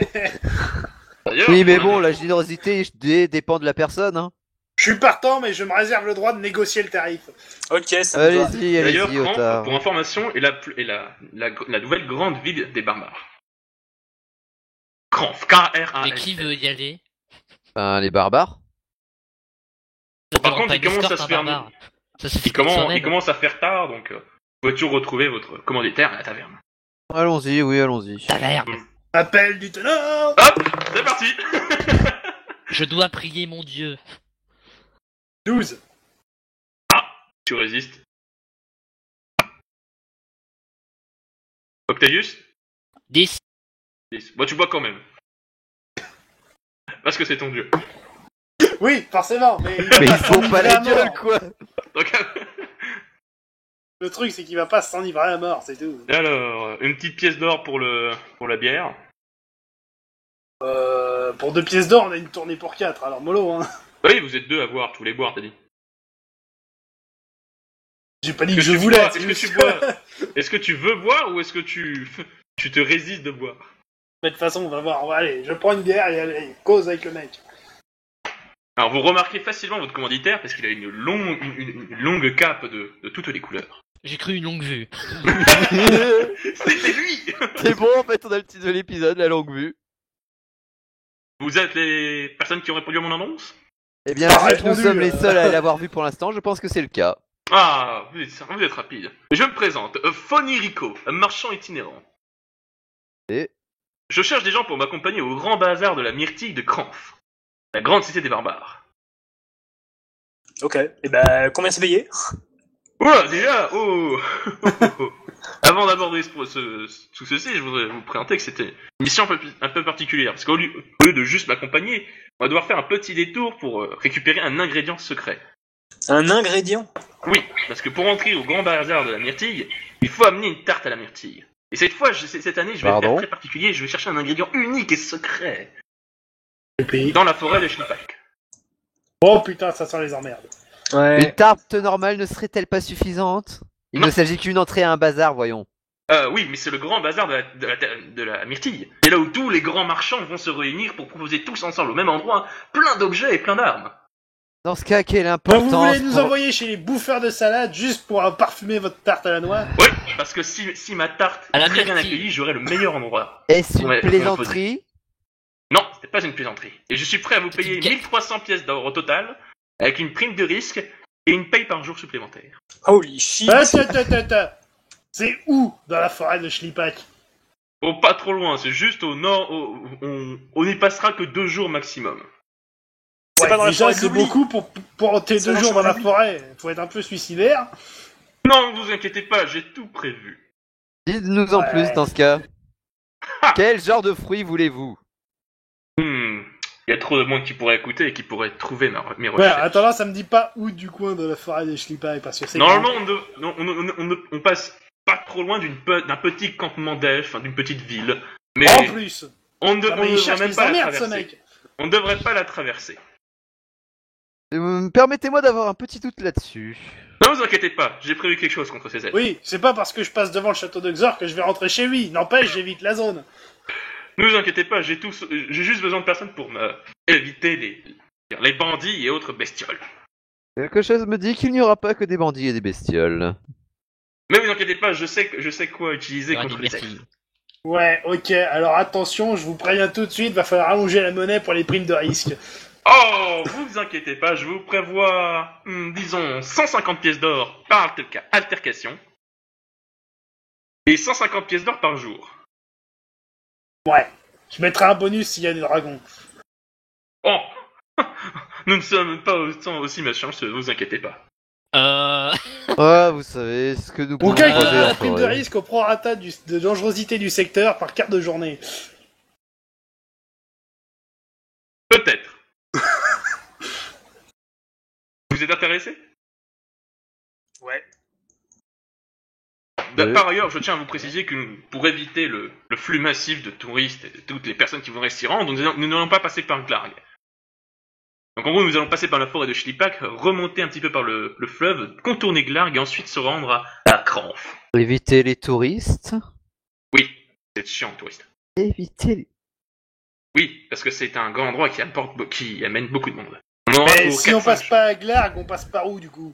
D'ailleurs, Oui mais bon la générosité dépend de la personne hein. Je suis partant, mais je me réserve le droit de négocier le tarif. Ok, ça me va. Allez-y, D'ailleurs, allez-y, Cranf, Otard. pour information, est la nouvelle grande ville des barbares. Cranf, K-R-A-F. Et qui veut y aller? Ben, les barbares. Ça Par demande contre, pas il une commence à escorte, se un faire... barbare. Ça suffit Il qu'une semaine. commence à faire tard, donc vous pouvez toujours retrouver votre commanditaire à la taverne. Allons-y, oui, allons-y. Taverne. Appel du tenor. Hop, c'est parti. Je dois prier mon dieu. 12. Tu résistes. Octavius 10. 10. Bon, tu bois quand même. Parce que c'est ton dieu. Oui, forcément, mais... Mais ils font pas la s'enivrer à gueule, mort. quoi. Donc, Le truc, c'est qu'il va pas s'enivrer à mort, c'est tout. alors, une petite pièce d'or pour la bière. Pour 2 pièces d'or, on a une tournée pour 4, alors mollo, hein. Oui, vous êtes deux à boire, tous les boire, t'as dit. J'ai pas dit Est-ce que que je tu voulais, bois c'est Est-ce que juste tu bois Est-ce que tu veux boire ou est-ce que tu te résistes de boire? Mais de toute façon, on va voir, allez, je prends une bière et allez, cause avec le mec. Alors, vous remarquez facilement votre commanditaire parce qu'il a une longue cape de toutes les couleurs. J'ai cru une longue vue. C'était lui. C'est bon, en fait, on a le titre de l'épisode, la longue vue. Vous êtes les personnes qui ont répondu à mon annonce? Eh bien, Ah, vu que nous répondu, sommes les seuls à l'avoir vu pour l'instant, je pense que c'est le cas. Ah, vous êtes rapide. Je me présente, Fonny Rico, un marchand itinérant. Et Je cherche des gens pour m'accompagner au grand bazar de la myrtille de Kranf, la grande cité des barbares. Ok. Et bah, combien c'est payé? Ouah, déjà, Avant d'aborder tout ceci, je voudrais vous présenter que c'était une mission un peu particulière. Parce qu'au lieu de juste m'accompagner, on va devoir faire un petit détour pour récupérer un ingrédient secret. Un ingrédient? Oui, parce que pour entrer au grand bazar de la myrtille, il faut amener une tarte à la myrtille. Et cette fois, cette année, je vais Pardon faire très particulier, je vais chercher un ingrédient unique et secret. Et puis... Dans la forêt de Schlipak. Oh putain, ça sent les emmerdes. Ouais. une tarte normale ne serait-elle pas suffisante? Il Non. ne s'agit qu'une entrée à un bazar, voyons. Oui, mais c'est le grand bazar de la myrtille. C'est là où tous les grands marchands vont se réunir pour proposer tous ensemble au même endroit plein d'objets et plein d'armes. Dans ce cas, quelle Donc importance vous voulez nous pour- envoyer chez les bouffeurs de salade juste pour parfumer votre tarte à la noix? Oui, parce que si ma tarte À la est très bien myrtille. accueillie, j'aurai le meilleur endroit. Est-ce une Ouais, plaisanterie? Non, c'était pas une plaisanterie. Et je suis prêt à vous payer une guette. 1300 pièces d'or au total, avec une prime de risque et une paye par jour supplémentaire. Holy shit. Attends. C'est où dans la forêt de Schlipak? Oh, pas trop loin, c'est juste au nord, on n'y passera que 2 jours maximum. C'est pas dans la déjà, forêt de c'est l'oubli. beaucoup pour tes C'est 2 dans jours la dans la forêt de forêt. Faut être un peu suicidaire. Non, ne vous inquiétez pas, j'ai tout prévu. Dites-nous en Ouais. plus dans ce cas. Ah. Quel genre de fruits voulez-vous? Il y a trop de monde qui pourrait écouter et qui pourrait trouver mes Ouais, recherches. attends, ça me dit pas où du coin de la forêt de Schlipak parce que c'est Normalement, on passe pas trop loin d'un petit campement d'elfes, d'une petite ville. Mais en plus. on ne Ah, mais il devrait cherche même les pas la emmerdes, ce traverser. mec. On ne devrait pas la traverser. Permettez-moi d'avoir un petit doute là-dessus. Ne vous inquiétez pas, j'ai prévu quelque chose contre ces elfes. Oui, c'est pas parce que je passe devant le château de Xor que je vais rentrer chez lui. N'empêche, j'évite la zone. Ne vous inquiétez pas, j'ai juste besoin de personnes pour éviter les bandits et autres bestioles. Quelque chose me dit qu'il n'y aura pas que des bandits et des bestioles. Mais vous inquiétez pas, je sais quoi utiliser Il y aura contre des les elfes. myrtilles. Ouais, ok, alors attention, je vous préviens tout de suite, va falloir allonger la monnaie pour les primes de risque. Oh, vous inquiétez pas, je vous prévois, disons, 150 pièces d'or par altercation et 150 pièces d'or par jour. Ouais, je mettrai un bonus s'il y a des dragons. Oh, nous ne sommes pas aussi méchants, ne vous inquiétez pas. Ah, vous savez, ce que nous pouvons Ou quelqu'un croiser a en la prime de forêt. risque au prorata de dangerosité du secteur par quart de journée. Peut-être. Vous êtes intéressé? Ouais. Oui. Par ailleurs, je tiens à vous préciser que pour éviter le flux massif de touristes et de toutes les personnes qui voudraient s'y rendre, nous n'allons pas passer par Glarg. Donc en gros, nous allons passer par la forêt de Schlipak, remonter un petit peu par le fleuve, contourner Glarg et ensuite se rendre à Kranf. Éviter les touristes. Oui, c'est chiant, touriste. Éviter les... Oui, parce que c'est un grand endroit qui amène beaucoup de monde. On aura Mais pour si on 4-5 passe pas à Glarg, on passe par où du coup?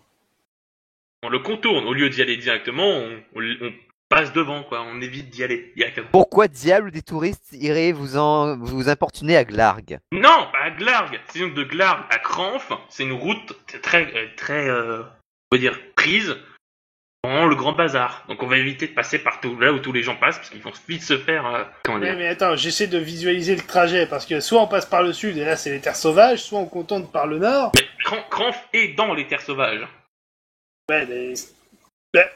On le contourne, au lieu d'y aller directement, on passe devant, quoi, on évite d'y aller directement. Pourquoi diable des touristes iraient vous importuner à Glarg? Non, pas à Glarg. C'est donc de Glarg à Kranf. C'est une route très, on va dire, prise dans le grand bazar. Donc on va éviter de passer partout là où tous les gens passent, parce qu'ils vont vite se faire, comment Ouais, dire. mais attends, j'essaie de visualiser le trajet, parce que soit on passe par le sud, et là c'est les terres sauvages, soit on contourne par le nord. Mais Kranf est dans les terres sauvages. Ouais, mais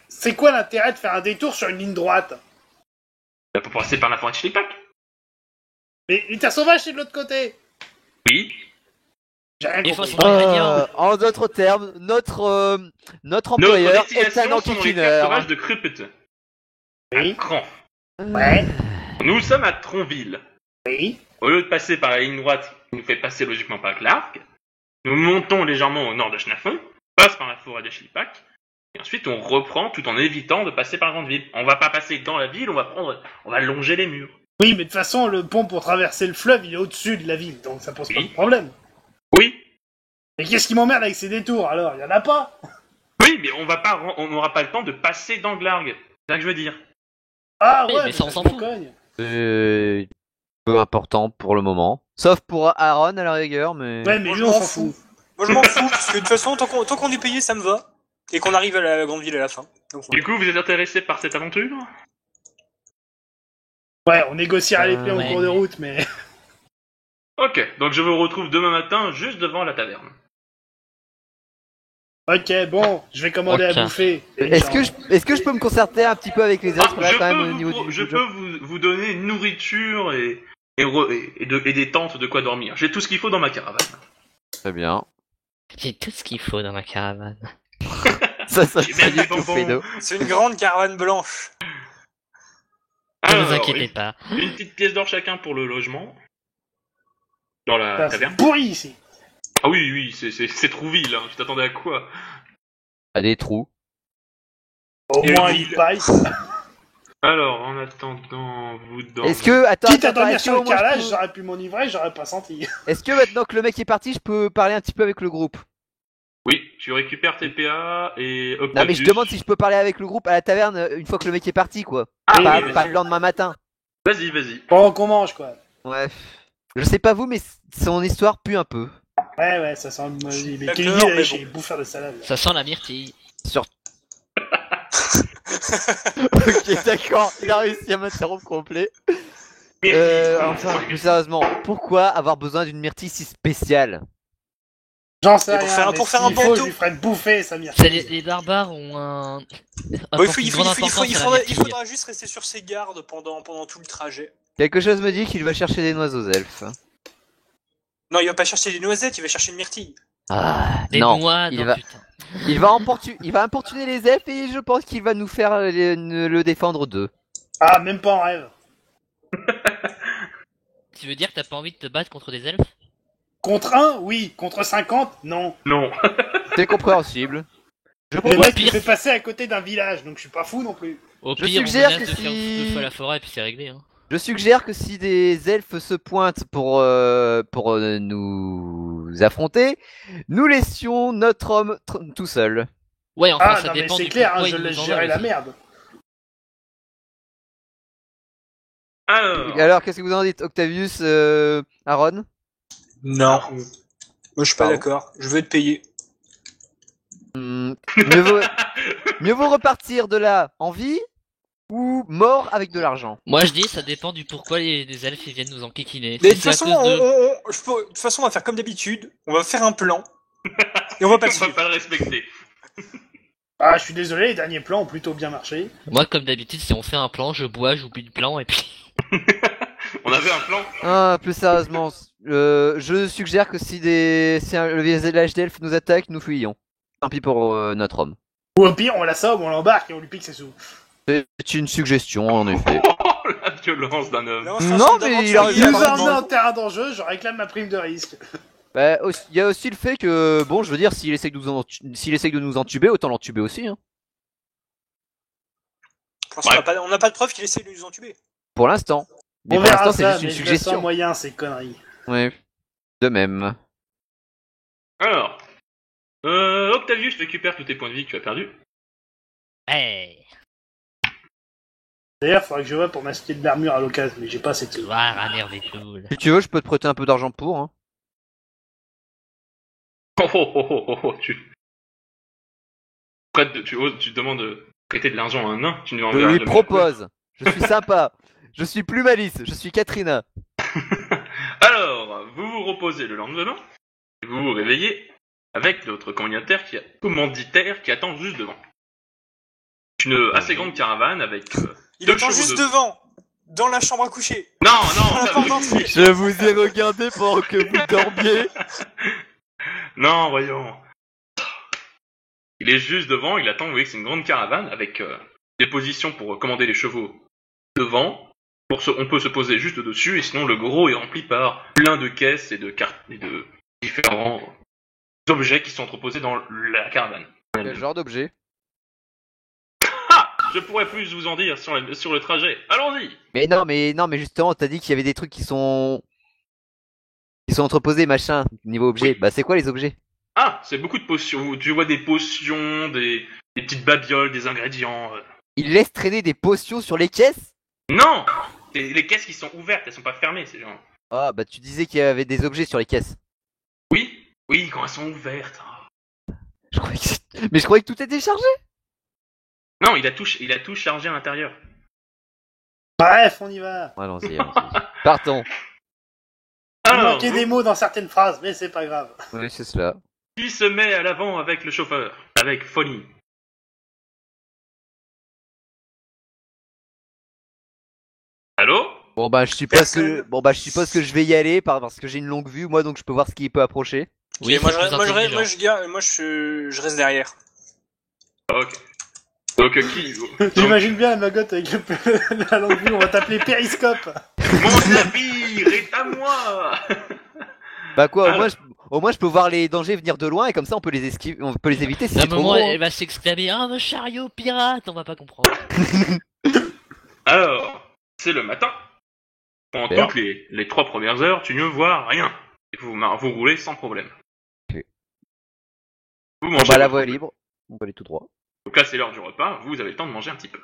c'est quoi l'intérêt de faire un détour sur une ligne droite? Pour passer par la forêt de Schlipak. Mais les terres sauvages c'est de l'autre côté. Oui. J'ai rien Des fois, compris. c'est pas ingrédient. En d'autres termes, notre Notre employeur est un destination sont dans les terres enquiquineur. sauvages de Krupet. Oui. À Kranf. Ouais, Nous sommes à Tronville. oui. Au lieu de passer par la ligne droite qui nous fait passer logiquement par Glarg, nous montons légèrement au nord de Schnafon, passe par la forêt de Schlipak, et ensuite on reprend tout en évitant de passer par la grande ville. On va pas passer dans la ville, on va longer les murs. Oui, mais de toute façon, le pont pour traverser le fleuve, il est au-dessus de la ville, donc ça pose pas Oui. de problème. Oui, Mais qu'est-ce qui m'emmerde avec ces détours alors? Il y en a pas? Oui, mais on n'aura pas le temps de passer dans Glarg. C'est ça que je veux dire. Ah Oui, ouais, mais ça, on je s'en m'en fout. cogne. Peu important pour le moment. Sauf pour Aaron à la rigueur, mais... Ouais, mais Moi, lui, je on m'en s'en fous. fout. Moi je m'en fous, parce que de toute façon, tant qu'on est payé, ça me va. Et qu'on arrive à la grande ville à la fin. Donc, Du coup, vous êtes intéressé par cette aventure? Ouais, on négociera les prix en ouais. cours de route, mais... Ok, donc je vous retrouve demain matin juste devant la taverne. Ok, bon, je vais commander Ok. à bouffer. Est-ce que je peux me concerter un petit peu avec les autres, là, je quand même, peux, au vous, niveau pro- du je job? peux vous donner nourriture et des tentes de quoi dormir. J'ai tout ce qu'il faut dans ma caravane. Très bien. J'ai tout ce qu'il faut dans ma caravane. Ça J'ai même du des tout, bonbons. Fredo. c'est une grande caravane blanche. Ne vous Alors, inquiétez pas. une petite pièce d'or chacun pour le logement. Dans la C'est taverne. pourri ici. Ah oui, c'est Trouville, hein. Tu t'attendais à quoi? À des trous. Au Et moins le une deal. paille. Alors, en attendant, vous dormez. Est-ce que... Attends, Quitte à attends, dormir est-ce sur que le au moins je carrelage, peux- j'aurais pu m'enivrer, j'aurais pas senti. Est-ce que maintenant que le mec est parti, je peux parler un petit peu avec le groupe? Oui, tu récupères tes PA et Octavius. Non mais je demande si je peux parler avec le groupe à la taverne une fois que le mec est parti, quoi. Ah, pas, oui, pas le lendemain matin. Vas-y, vas-y. Pendant qu'on mange, quoi. Ouais. Je sais pas vous, mais son histoire pue un peu. Ouais, ça sent... Mais D'accord, Kelly, mais elle est bon. chez bouffeur de salade. là. Ça sent la myrtille. Sur... Ok, d'accord. Il a réussi à m'interrompre complet. Enfin, plus sérieusement, pourquoi avoir besoin d'une myrtille si spéciale? J'en sais Et rien, pour faire un s'il faut, bandeau. je lui ferai bouffer, ça m'y C'est les barbares ont un. Bon, apportent une grande importance à la il myrtille. faudra juste rester sur ses gardes pendant tout le trajet. Quelque chose me dit qu'il va chercher des noix aux elfes. Non, il va pas chercher des noisettes, il va chercher une myrtille. Ah, Des non. noix, il non, va- putain. Il va importuner les elfes et je pense qu'il va nous faire le défendre d'eux. Ah, même pas en rêve. Tu veux dire que t'as pas envie de te battre contre des elfes? Contre 1, oui. Contre 50, non. Non. C'est compréhensible. Je Le propose, mec, il fait passer à côté d'un village, donc je suis pas fou non plus. Au Je pire, on suggère menace que de faire si- 2 fois la forêt et puis c'est réglé. Hein. je suggère que si des elfes se pointent pour nous affronter, nous laissions notre homme tout seul. Ouais, enfin, Ah, ça non, mais dépend c'est du clair, pourquoi je ils laisse nous gérer envoient la aussi. merde. Alors, qu'est-ce que vous en dites, Octavius, Aaron? Non. Moi, je suis pas Pardon. d'accord. Je veux être payé. Mieux vaut repartir de là en vie ou mort avec de l'argent. Moi je dis, ça dépend du pourquoi les elfes ils viennent nous enquiquiner. Mais de Si toute c'est à façon, cause de- de toute façon, on va faire comme d'habitude. On va faire un plan. Et on va pas le on va suivre. pas le respecter. Ah, je suis désolé, les derniers plans ont plutôt bien marché. Moi, comme d'habitude, si on fait un plan, je bois, j'oublie le plan et puis. On avait un plan. Ah, plus sérieusement, je suggère que le village d'elfes nous attaque, nous fuyons. Tant pis pour notre homme. Ou au pire, on l'assomme, on l'embarque et on lui pique ses sous. C'est une suggestion, en effet. Oh, la violence d'un homme. Là, on se fait un Non, sorte mais il d'aventurier a- Il nous apparemment. emmène en terrain d'enjeu, je réclame ma prime de risque. Bah, il y a aussi le fait que, bon, je veux dire, s'il essaye de nous entuber, autant l'entuber aussi, hein. Pour l'instant, on n'a pas de preuve qu'il essaie de nous entuber. Pour l'instant. Mais On pour verra l'instant, c'est ça, juste une mais je le sens suggestion. moyen, ces conneries. Ouais. De même. Alors, Octavius récupère tous tes points de vie que tu as perdus. Hey, D'ailleurs, faudrait que je vois pour m'acheter de l'armure à l'occasion, mais j'ai pas assez de sous. voir un air des cool. Si tu veux, je peux te prêter un peu d'argent pour, hein. Tu tu demandes de prêter de l'argent à un nain. Tu nous Je enverras lui le- propose. Je suis sympa. Je suis plus Malice. Je suis Katrina. Alors, vous vous reposez le lendemain. Et vous vous réveillez avec votre commanditaire qui attend juste devant. Une assez grande caravane avec... Il Deux attend chevaux juste de- devant. Dans la chambre à coucher. Non, La porte non, d'entrée. Je vous ai regardé pendant que vous dormiez. non, voyons. Il est juste devant, il attend, vous voyez que c'est une grande caravane avec des positions pour commander les chevaux devant. On peut se poser juste dessus, et sinon le gros est rempli par plein de caisses et de cartes et de différents objets qui sont entreposés dans la caravane. Quel genre d'objet? Ah, je pourrais plus vous en dire sur le trajet. Allons-y. Mais non, mais justement, t'as dit qu'il y avait des trucs qui sont entreposés, machin, niveau objet. Bah, c'est quoi les objets? Ah, c'est beaucoup de potions. Tu vois des potions, des petites babioles, des ingrédients. Il laisse traîner des potions sur les caisses? Non! Les caisses qui sont ouvertes, elles sont pas fermées, c'est genre. Ah, bah tu disais qu'il y avait des objets sur les caisses. Oui, quand elles sont ouvertes. Mais je croyais que tout était chargé. Non, il a tout chargé à l'intérieur. Bref, on y va. Allons-y. Partons. Il Alors, manquait des mots dans certaines phrases, mais c'est pas grave. Oui, c'est cela. qui se met à l'avant avec le chauffeur? Avec folie. Allô? Bon bah je suppose que je vais y aller parce que j'ai une longue vue moi donc je peux voir ce qui peut approcher. Oui, moi, c'est plus intelligent. je reste derrière. Ok. Donc qui? J'imagine bien la magotte avec la longue vue, on va t'appeler Périscope. Mon navire est à moi! Bah quoi, Alors. au moins je peux voir les dangers venir de loin et comme ça on peut les esquiver, on peut les éviter si À c'est un trop moment, gros. elle va s'exclamer « Ah, un chariot pirate !» On va pas comprendre. Alors, c'est le matin. Pendant Bien. toutes les 3 premières heures, tu ne vois rien. Et vous roulez sans problème. Ok. Vous Bon mangez. bah la votre voie est repas. libre, on peut aller tout droit. Donc là, c'est l'heure du repas. Vous avez le temps de manger un petit peu.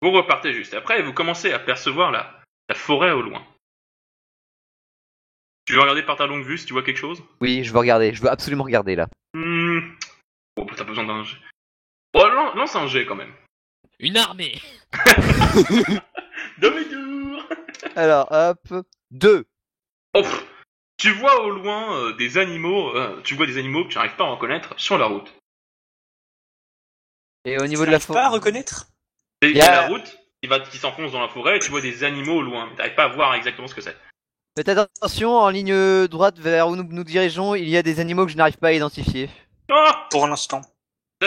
Vous repartez juste après et vous commencez à percevoir la forêt au loin. Tu veux regarder par ta longue vue si tu vois quelque chose? Oui, je veux absolument regarder là. Bon, t'as besoin d'un jet. Oh, lance un jet quand même. Une armée. Demi-tour. Alors hop, 2. Oh, tu vois au loin des animaux. Tu vois des animaux que tu n'arrives pas à reconnaître sur la route. Et au niveau de la T'arrives pas à forêt. reconnaître? Il Y y a a- la route qui s'enfonce dans la forêt et tu vois des animaux au loin. Mais t'arrives pas à voir exactement ce que c'est. Faites attention, en ligne droite vers où nous dirigeons, il y a des animaux que je n'arrive pas à identifier. Ah, Pour l'instant.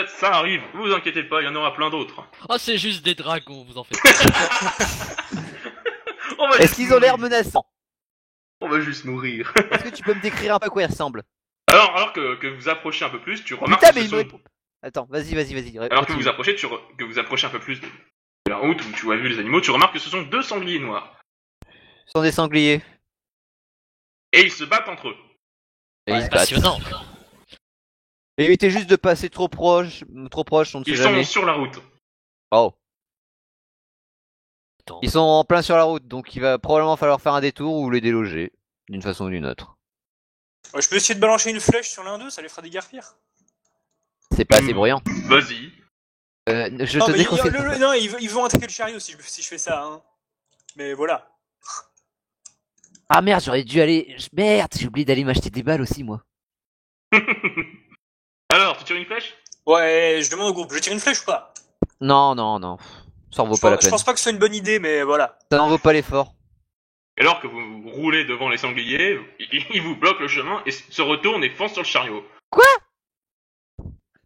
ça arrive. Vous inquiétez pas, il y en aura plein d'autres. Oh, c'est juste des dragons, vous en faites pas. On va Est-ce juste qu'ils ont l'air mourir. menaçants? On va juste mourir. Est-ce que tu peux me décrire un peu à quoi ils ressemblent? Alors que vous approchez un peu plus, tu remarques Putain que mais ce il me sont... répond. Attends, vas-y. Alors que vous approchez, que vous approchez un peu plus de la route où tu as vu les animaux, tu remarques que ce sont 2 sangliers noirs. Ce sont des sangliers. Et ils se battent entre eux. Et ils se battent. Passionnant. Et évitez juste de passer trop proche, on ne sait Ils sont jamais. sur la route. Oh. Attends. Ils sont en plein sur la route, donc il va probablement falloir faire un détour ou les déloger, d'une façon ou d'une autre. Ouais, je peux essayer de balancer une flèche sur l'un d'eux, ça les fera déguerpir. C'est pas assez bruyant. Vas-y. Je Non, te mais déconseille. non, ils vont attaquer le chariot si je fais ça. Hein. Mais voilà. Ah merde, j'aurais dû aller. Merde, j'ai oublié d'aller m'acheter des balles aussi, moi. Alors, tu tires une flèche? Ouais, je demande au groupe, je tire une flèche ou pas? Non. Ça en vaut pas la Je peine. pense pas que ce soit une bonne idée, mais voilà. Ça n'en vaut pas l'effort. Et alors que vous roulez devant les sangliers, ils vous bloquent le chemin et se retournent et foncent sur le chariot.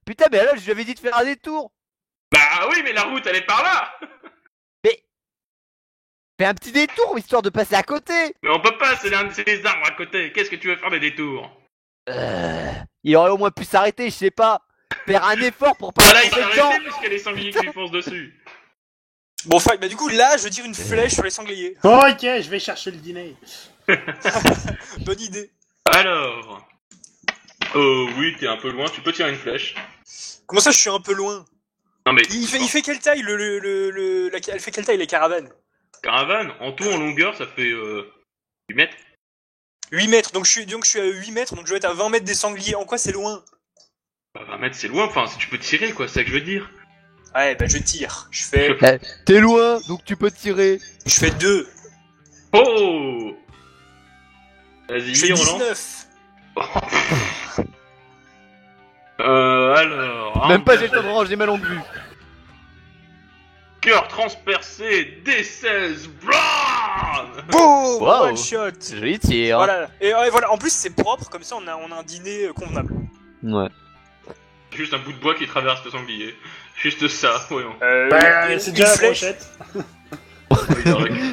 Putain, mais là, je lui avais dit de faire un détour. Bah oui, mais la route, elle est par là. Fais un petit détour, histoire de passer à côté. Mais on peut pas, c'est les arbres à côté. Qu'est-ce que tu veux faire des détours? Il aurait au moins pu s'arrêter, je sais pas. Faire un effort pour Bah pas là, il tomber s'est dedans. arrêté puisqu'il y a les sangliers qui lui foncent dessus. Bon, fuck, bah du coup, là, je tire une flèche sur les sangliers. Ok, je vais chercher le dîner. Bonne idée. Alors... oui, t'es un peu loin, tu peux tirer une flèche. Comment ça, je suis un peu loin? Non mais... Il fait quelle taille elle fait quelle taille les caravanes? Caravane, en tout, en longueur, ça fait... 8 mètres. 8 mètres, donc je suis à 8 mètres, donc je dois être à 20 mètres des sangliers. En quoi c'est loin? Bah, 20 mètres, c'est loin, enfin, si tu peux tirer, quoi, c'est ça que je veux dire. Ouais, bah je tire. Je fais T'es loin, donc tu peux tirer. 2. Oh! Vas-y, Je fais on lance. 19. Alors... Même pas j'ai le temps de ranger ma longue vue. Cœur transpercé, D16, blah. Boum! Wow. One shot. Joli tir. Voilà. Et ouais, voilà. En plus, c'est propre, comme ça on a un dîner convenable. Ouais. Juste un bout de bois qui traverse le sanglier. Juste ça, voyons. Bah, c'est déjà la flèche. brochette. Il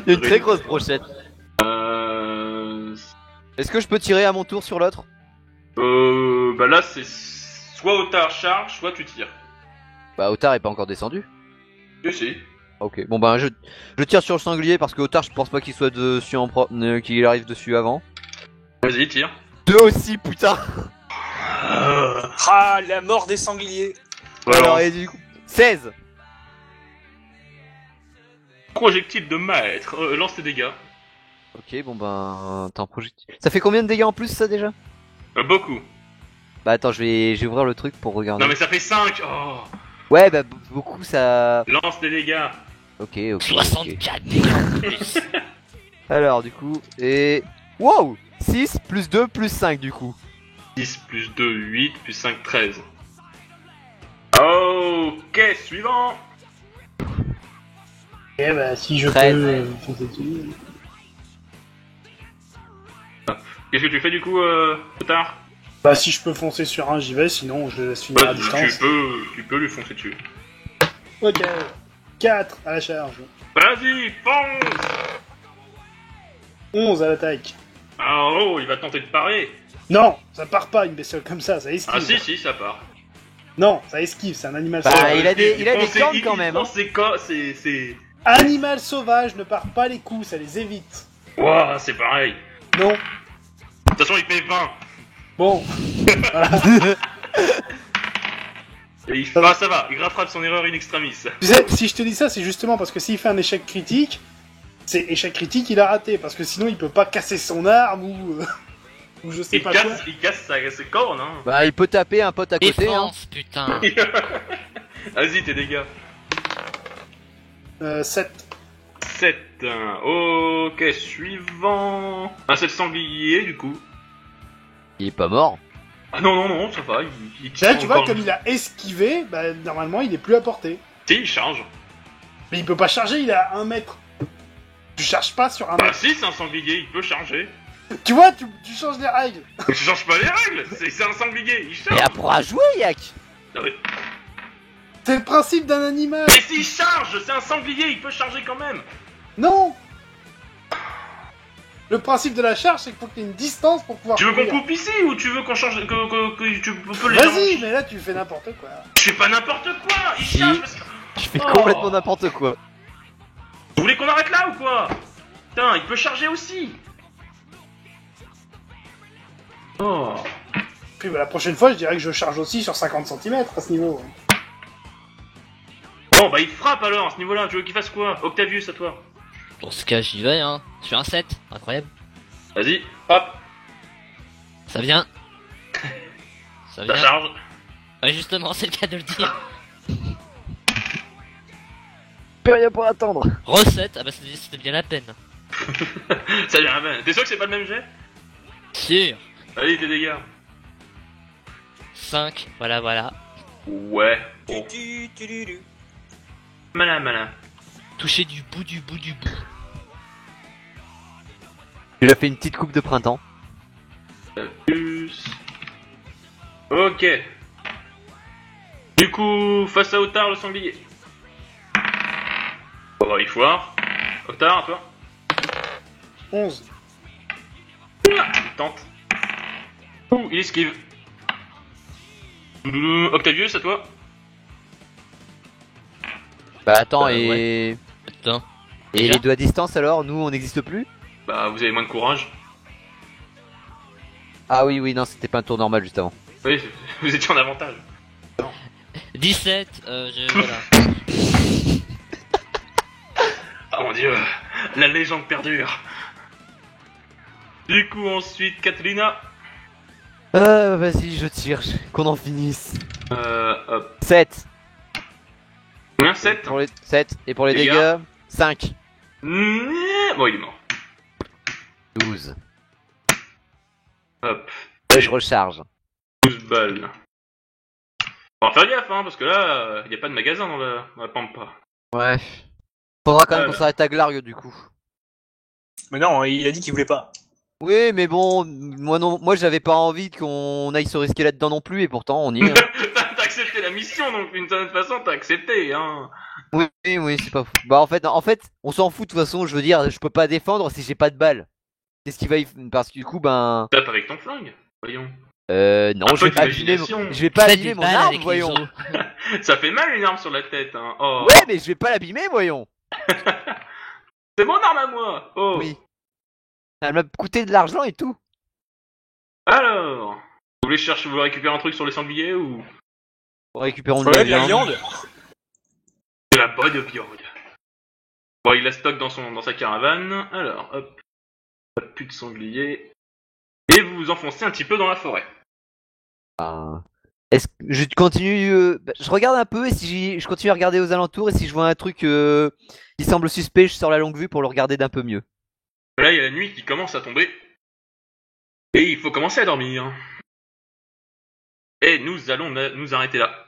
y a une très grosse brochette. Est-ce que je peux tirer à mon tour sur l'autre? Bah là, c'est soit Otard charge, soit tu tires. Bah, Otard est pas encore descendu. Si. Ok, bon bah je tire sur le sanglier parce que Otard je pense pas qu'il soit dessus qu'il arrive dessus avant. Vas-y, tire. 2 aussi, putain. Ah, la mort des sangliers. Alors, et du coup, 16. Projectile de maître. Lance tes dégâts. Ok, bon ben, t'as un projectile. Ça fait combien de dégâts en plus, ça, déjà? Beaucoup. Bah attends, je vais ouvrir le truc pour regarder. Non mais ça fait 5. Oh. Ouais, bah beaucoup, ça... Lance tes dégâts. Ok. 64 dégâts en plus. Alors, du coup, et... Wow, 6 plus 2 plus 5, du coup. 10 plus 2, 8 plus 5, 13. Ok, suivant. Eh bah, si je 13. peux foncer dessus. Qu'est-ce que tu fais du coup, plus tard? Bah, si je peux foncer sur un, j'y vais, sinon je le laisse finir à distance. Tu peux lui foncer dessus. Ok. 4 à la charge. Vas-y, fonce. 11 à l'attaque. Ah oh, il va tenter de parer. Non, ça part pas une bestiole comme ça esquive. Ah si, ça part. Non, ça esquive, c'est un animal Bah, sauvage. il a des fonce- cornes il- quand il même, fonce ses c'est... Animal sauvage ne part pas les coups, ça les évite. Ouah, c'est pareil. Non. De toute façon, il fait 20. Bon. Et ah, ça va, il rattrape son erreur in extremis. Tu sais, si je te dis ça, c'est justement parce que s'il fait un échec critique, c'est échec critique, il a raté. Parce que sinon, il peut pas casser son arme ou... ou je sais pas quoi. Il casse ses cornes, hein. Bah, il peut taper un pote à côté, hein. Défense, putain. Vas-y, tes dégâts. 7. 7. Ok, suivant. Un 7 sanglier, du coup. Il est pas mort. Ah non, ça va. Il Là, tu vois, encore- comme il a esquivé, bah, normalement, il est plus à portée. Si, il charge. Mais il peut pas charger, il est à 1 mètre. Tu charges pas sur 1 Bah mètre. si, c'est un sanglier, il peut charger. Tu vois, tu changes les règles. Je change pas les règles, c'est un sanglier, il Et charge. elle pourra jouer, Yak. Non, mais C'est le principe d'un animal. mais s'il charge, c'est un sanglier, il peut charger quand même. Non. Le principe de la charge, c'est qu'il faut que tu aies une distance pour pouvoir Tu veux qu'on courir. coupe ici ou tu veux qu'on change que tu peux les Vas-y, arranger mais là, tu fais n'importe quoi. Je fais pas n'importe quoi, il Si. charge parce que... Je fais Oh. complètement n'importe quoi. Vous voulez qu'on arrête là ou quoi? Putain, il peut charger aussi. Oh. Puis bah, la prochaine fois, je dirais que je charge aussi sur 50 cm à ce niveau. Bon bah il te frappe alors à ce niveau-là, tu veux qu'il fasse quoi? Octavius, à toi. Dans ce cas, j'y vais, hein. Je fais un 7. Incroyable. Vas-y, hop, Ça vient. Ça ça vient. charge. Ouais, justement, c'est le cas de le dire. Plus rien pour attendre. Recette. Ah bah, c'était bien la peine. Ça vient à peine. T'es sûr que c'est pas le même jet? Sûr. Allez, tes dégâts. 5. Voilà. Ouais. Oh. Tu. Malin. Toucher du bout. Il a fait une petite coupe de printemps. Plus. Ok. Du coup, face à Otard, le sanglier. Oh bah il foire. Otard, à toi. 11. Il tente. Ouh, il esquive. Octavius, à toi. Bah attends, Ouais. Putain. Et les deux à distance alors, nous on n'existe plus? Bah vous avez moins de courage. Ah oui, non, c'était pas un tour normal juste avant. Oui, vous étiez en avantage. 17. Voilà. Oh mon dieu, la légende perdure. Du coup ensuite, Catalina. Vas-y, je tire, qu'on en finisse. Hop. 7. Combien 7 Pour les 7. Et pour les Dégâts. dégâts, 5. Bon, il est mort. 12. Hop. Et je recharge. 12 balles. Bon, faire gaffe, hein, parce que là, y a pas de magasin dans la pampa. Ouais. Faudra quand même qu'on Voilà. s'arrête à Glargue du coup. Mais non, il a dit qu'il voulait pas. Oui, mais bon, moi j'avais pas envie qu'on aille se risquer là-dedans non plus, et pourtant on y est. Hein. T'as accepté la mission, donc d'une certaine façon, t'as accepté, hein. Oui, c'est pas fou. Bah en fait, on s'en fout de toute façon, je veux dire, je peux pas défendre si j'ai pas de balles. C'est ce qui va parce que du coup, ben... Tape avec ton flingue, voyons. Non, Un je vais peu pas abîmer d'imagination. je vais pas Faites abîmer des mon balles arme, avec les voyons. os. Ça fait mal une arme sur la tête, hein. Oh. Ouais, mais je vais pas l'abîmer, voyons. C'est mon arme à moi. Oh. Oui. Elle m'a coûté de l'argent et tout. Alors, vous voulez chercher, vous voulez récupérer un truc sur les sangliers ou Récupérons de Ouais, la de la viande. viande. de la bonne viande? Bon, il la stocke dans sa caravane. Alors, hop, plus de sangliers. Et vous vous enfoncez un petit peu dans la forêt. Ah. Est-ce que je continue je regarde un peu et si je continue à regarder aux alentours et si je vois un truc qui semble suspect, je sors la longue vue pour le regarder d'un peu mieux. Là, il y a la nuit qui commence à tomber. Et il faut commencer à dormir. Et nous allons nous arrêter là.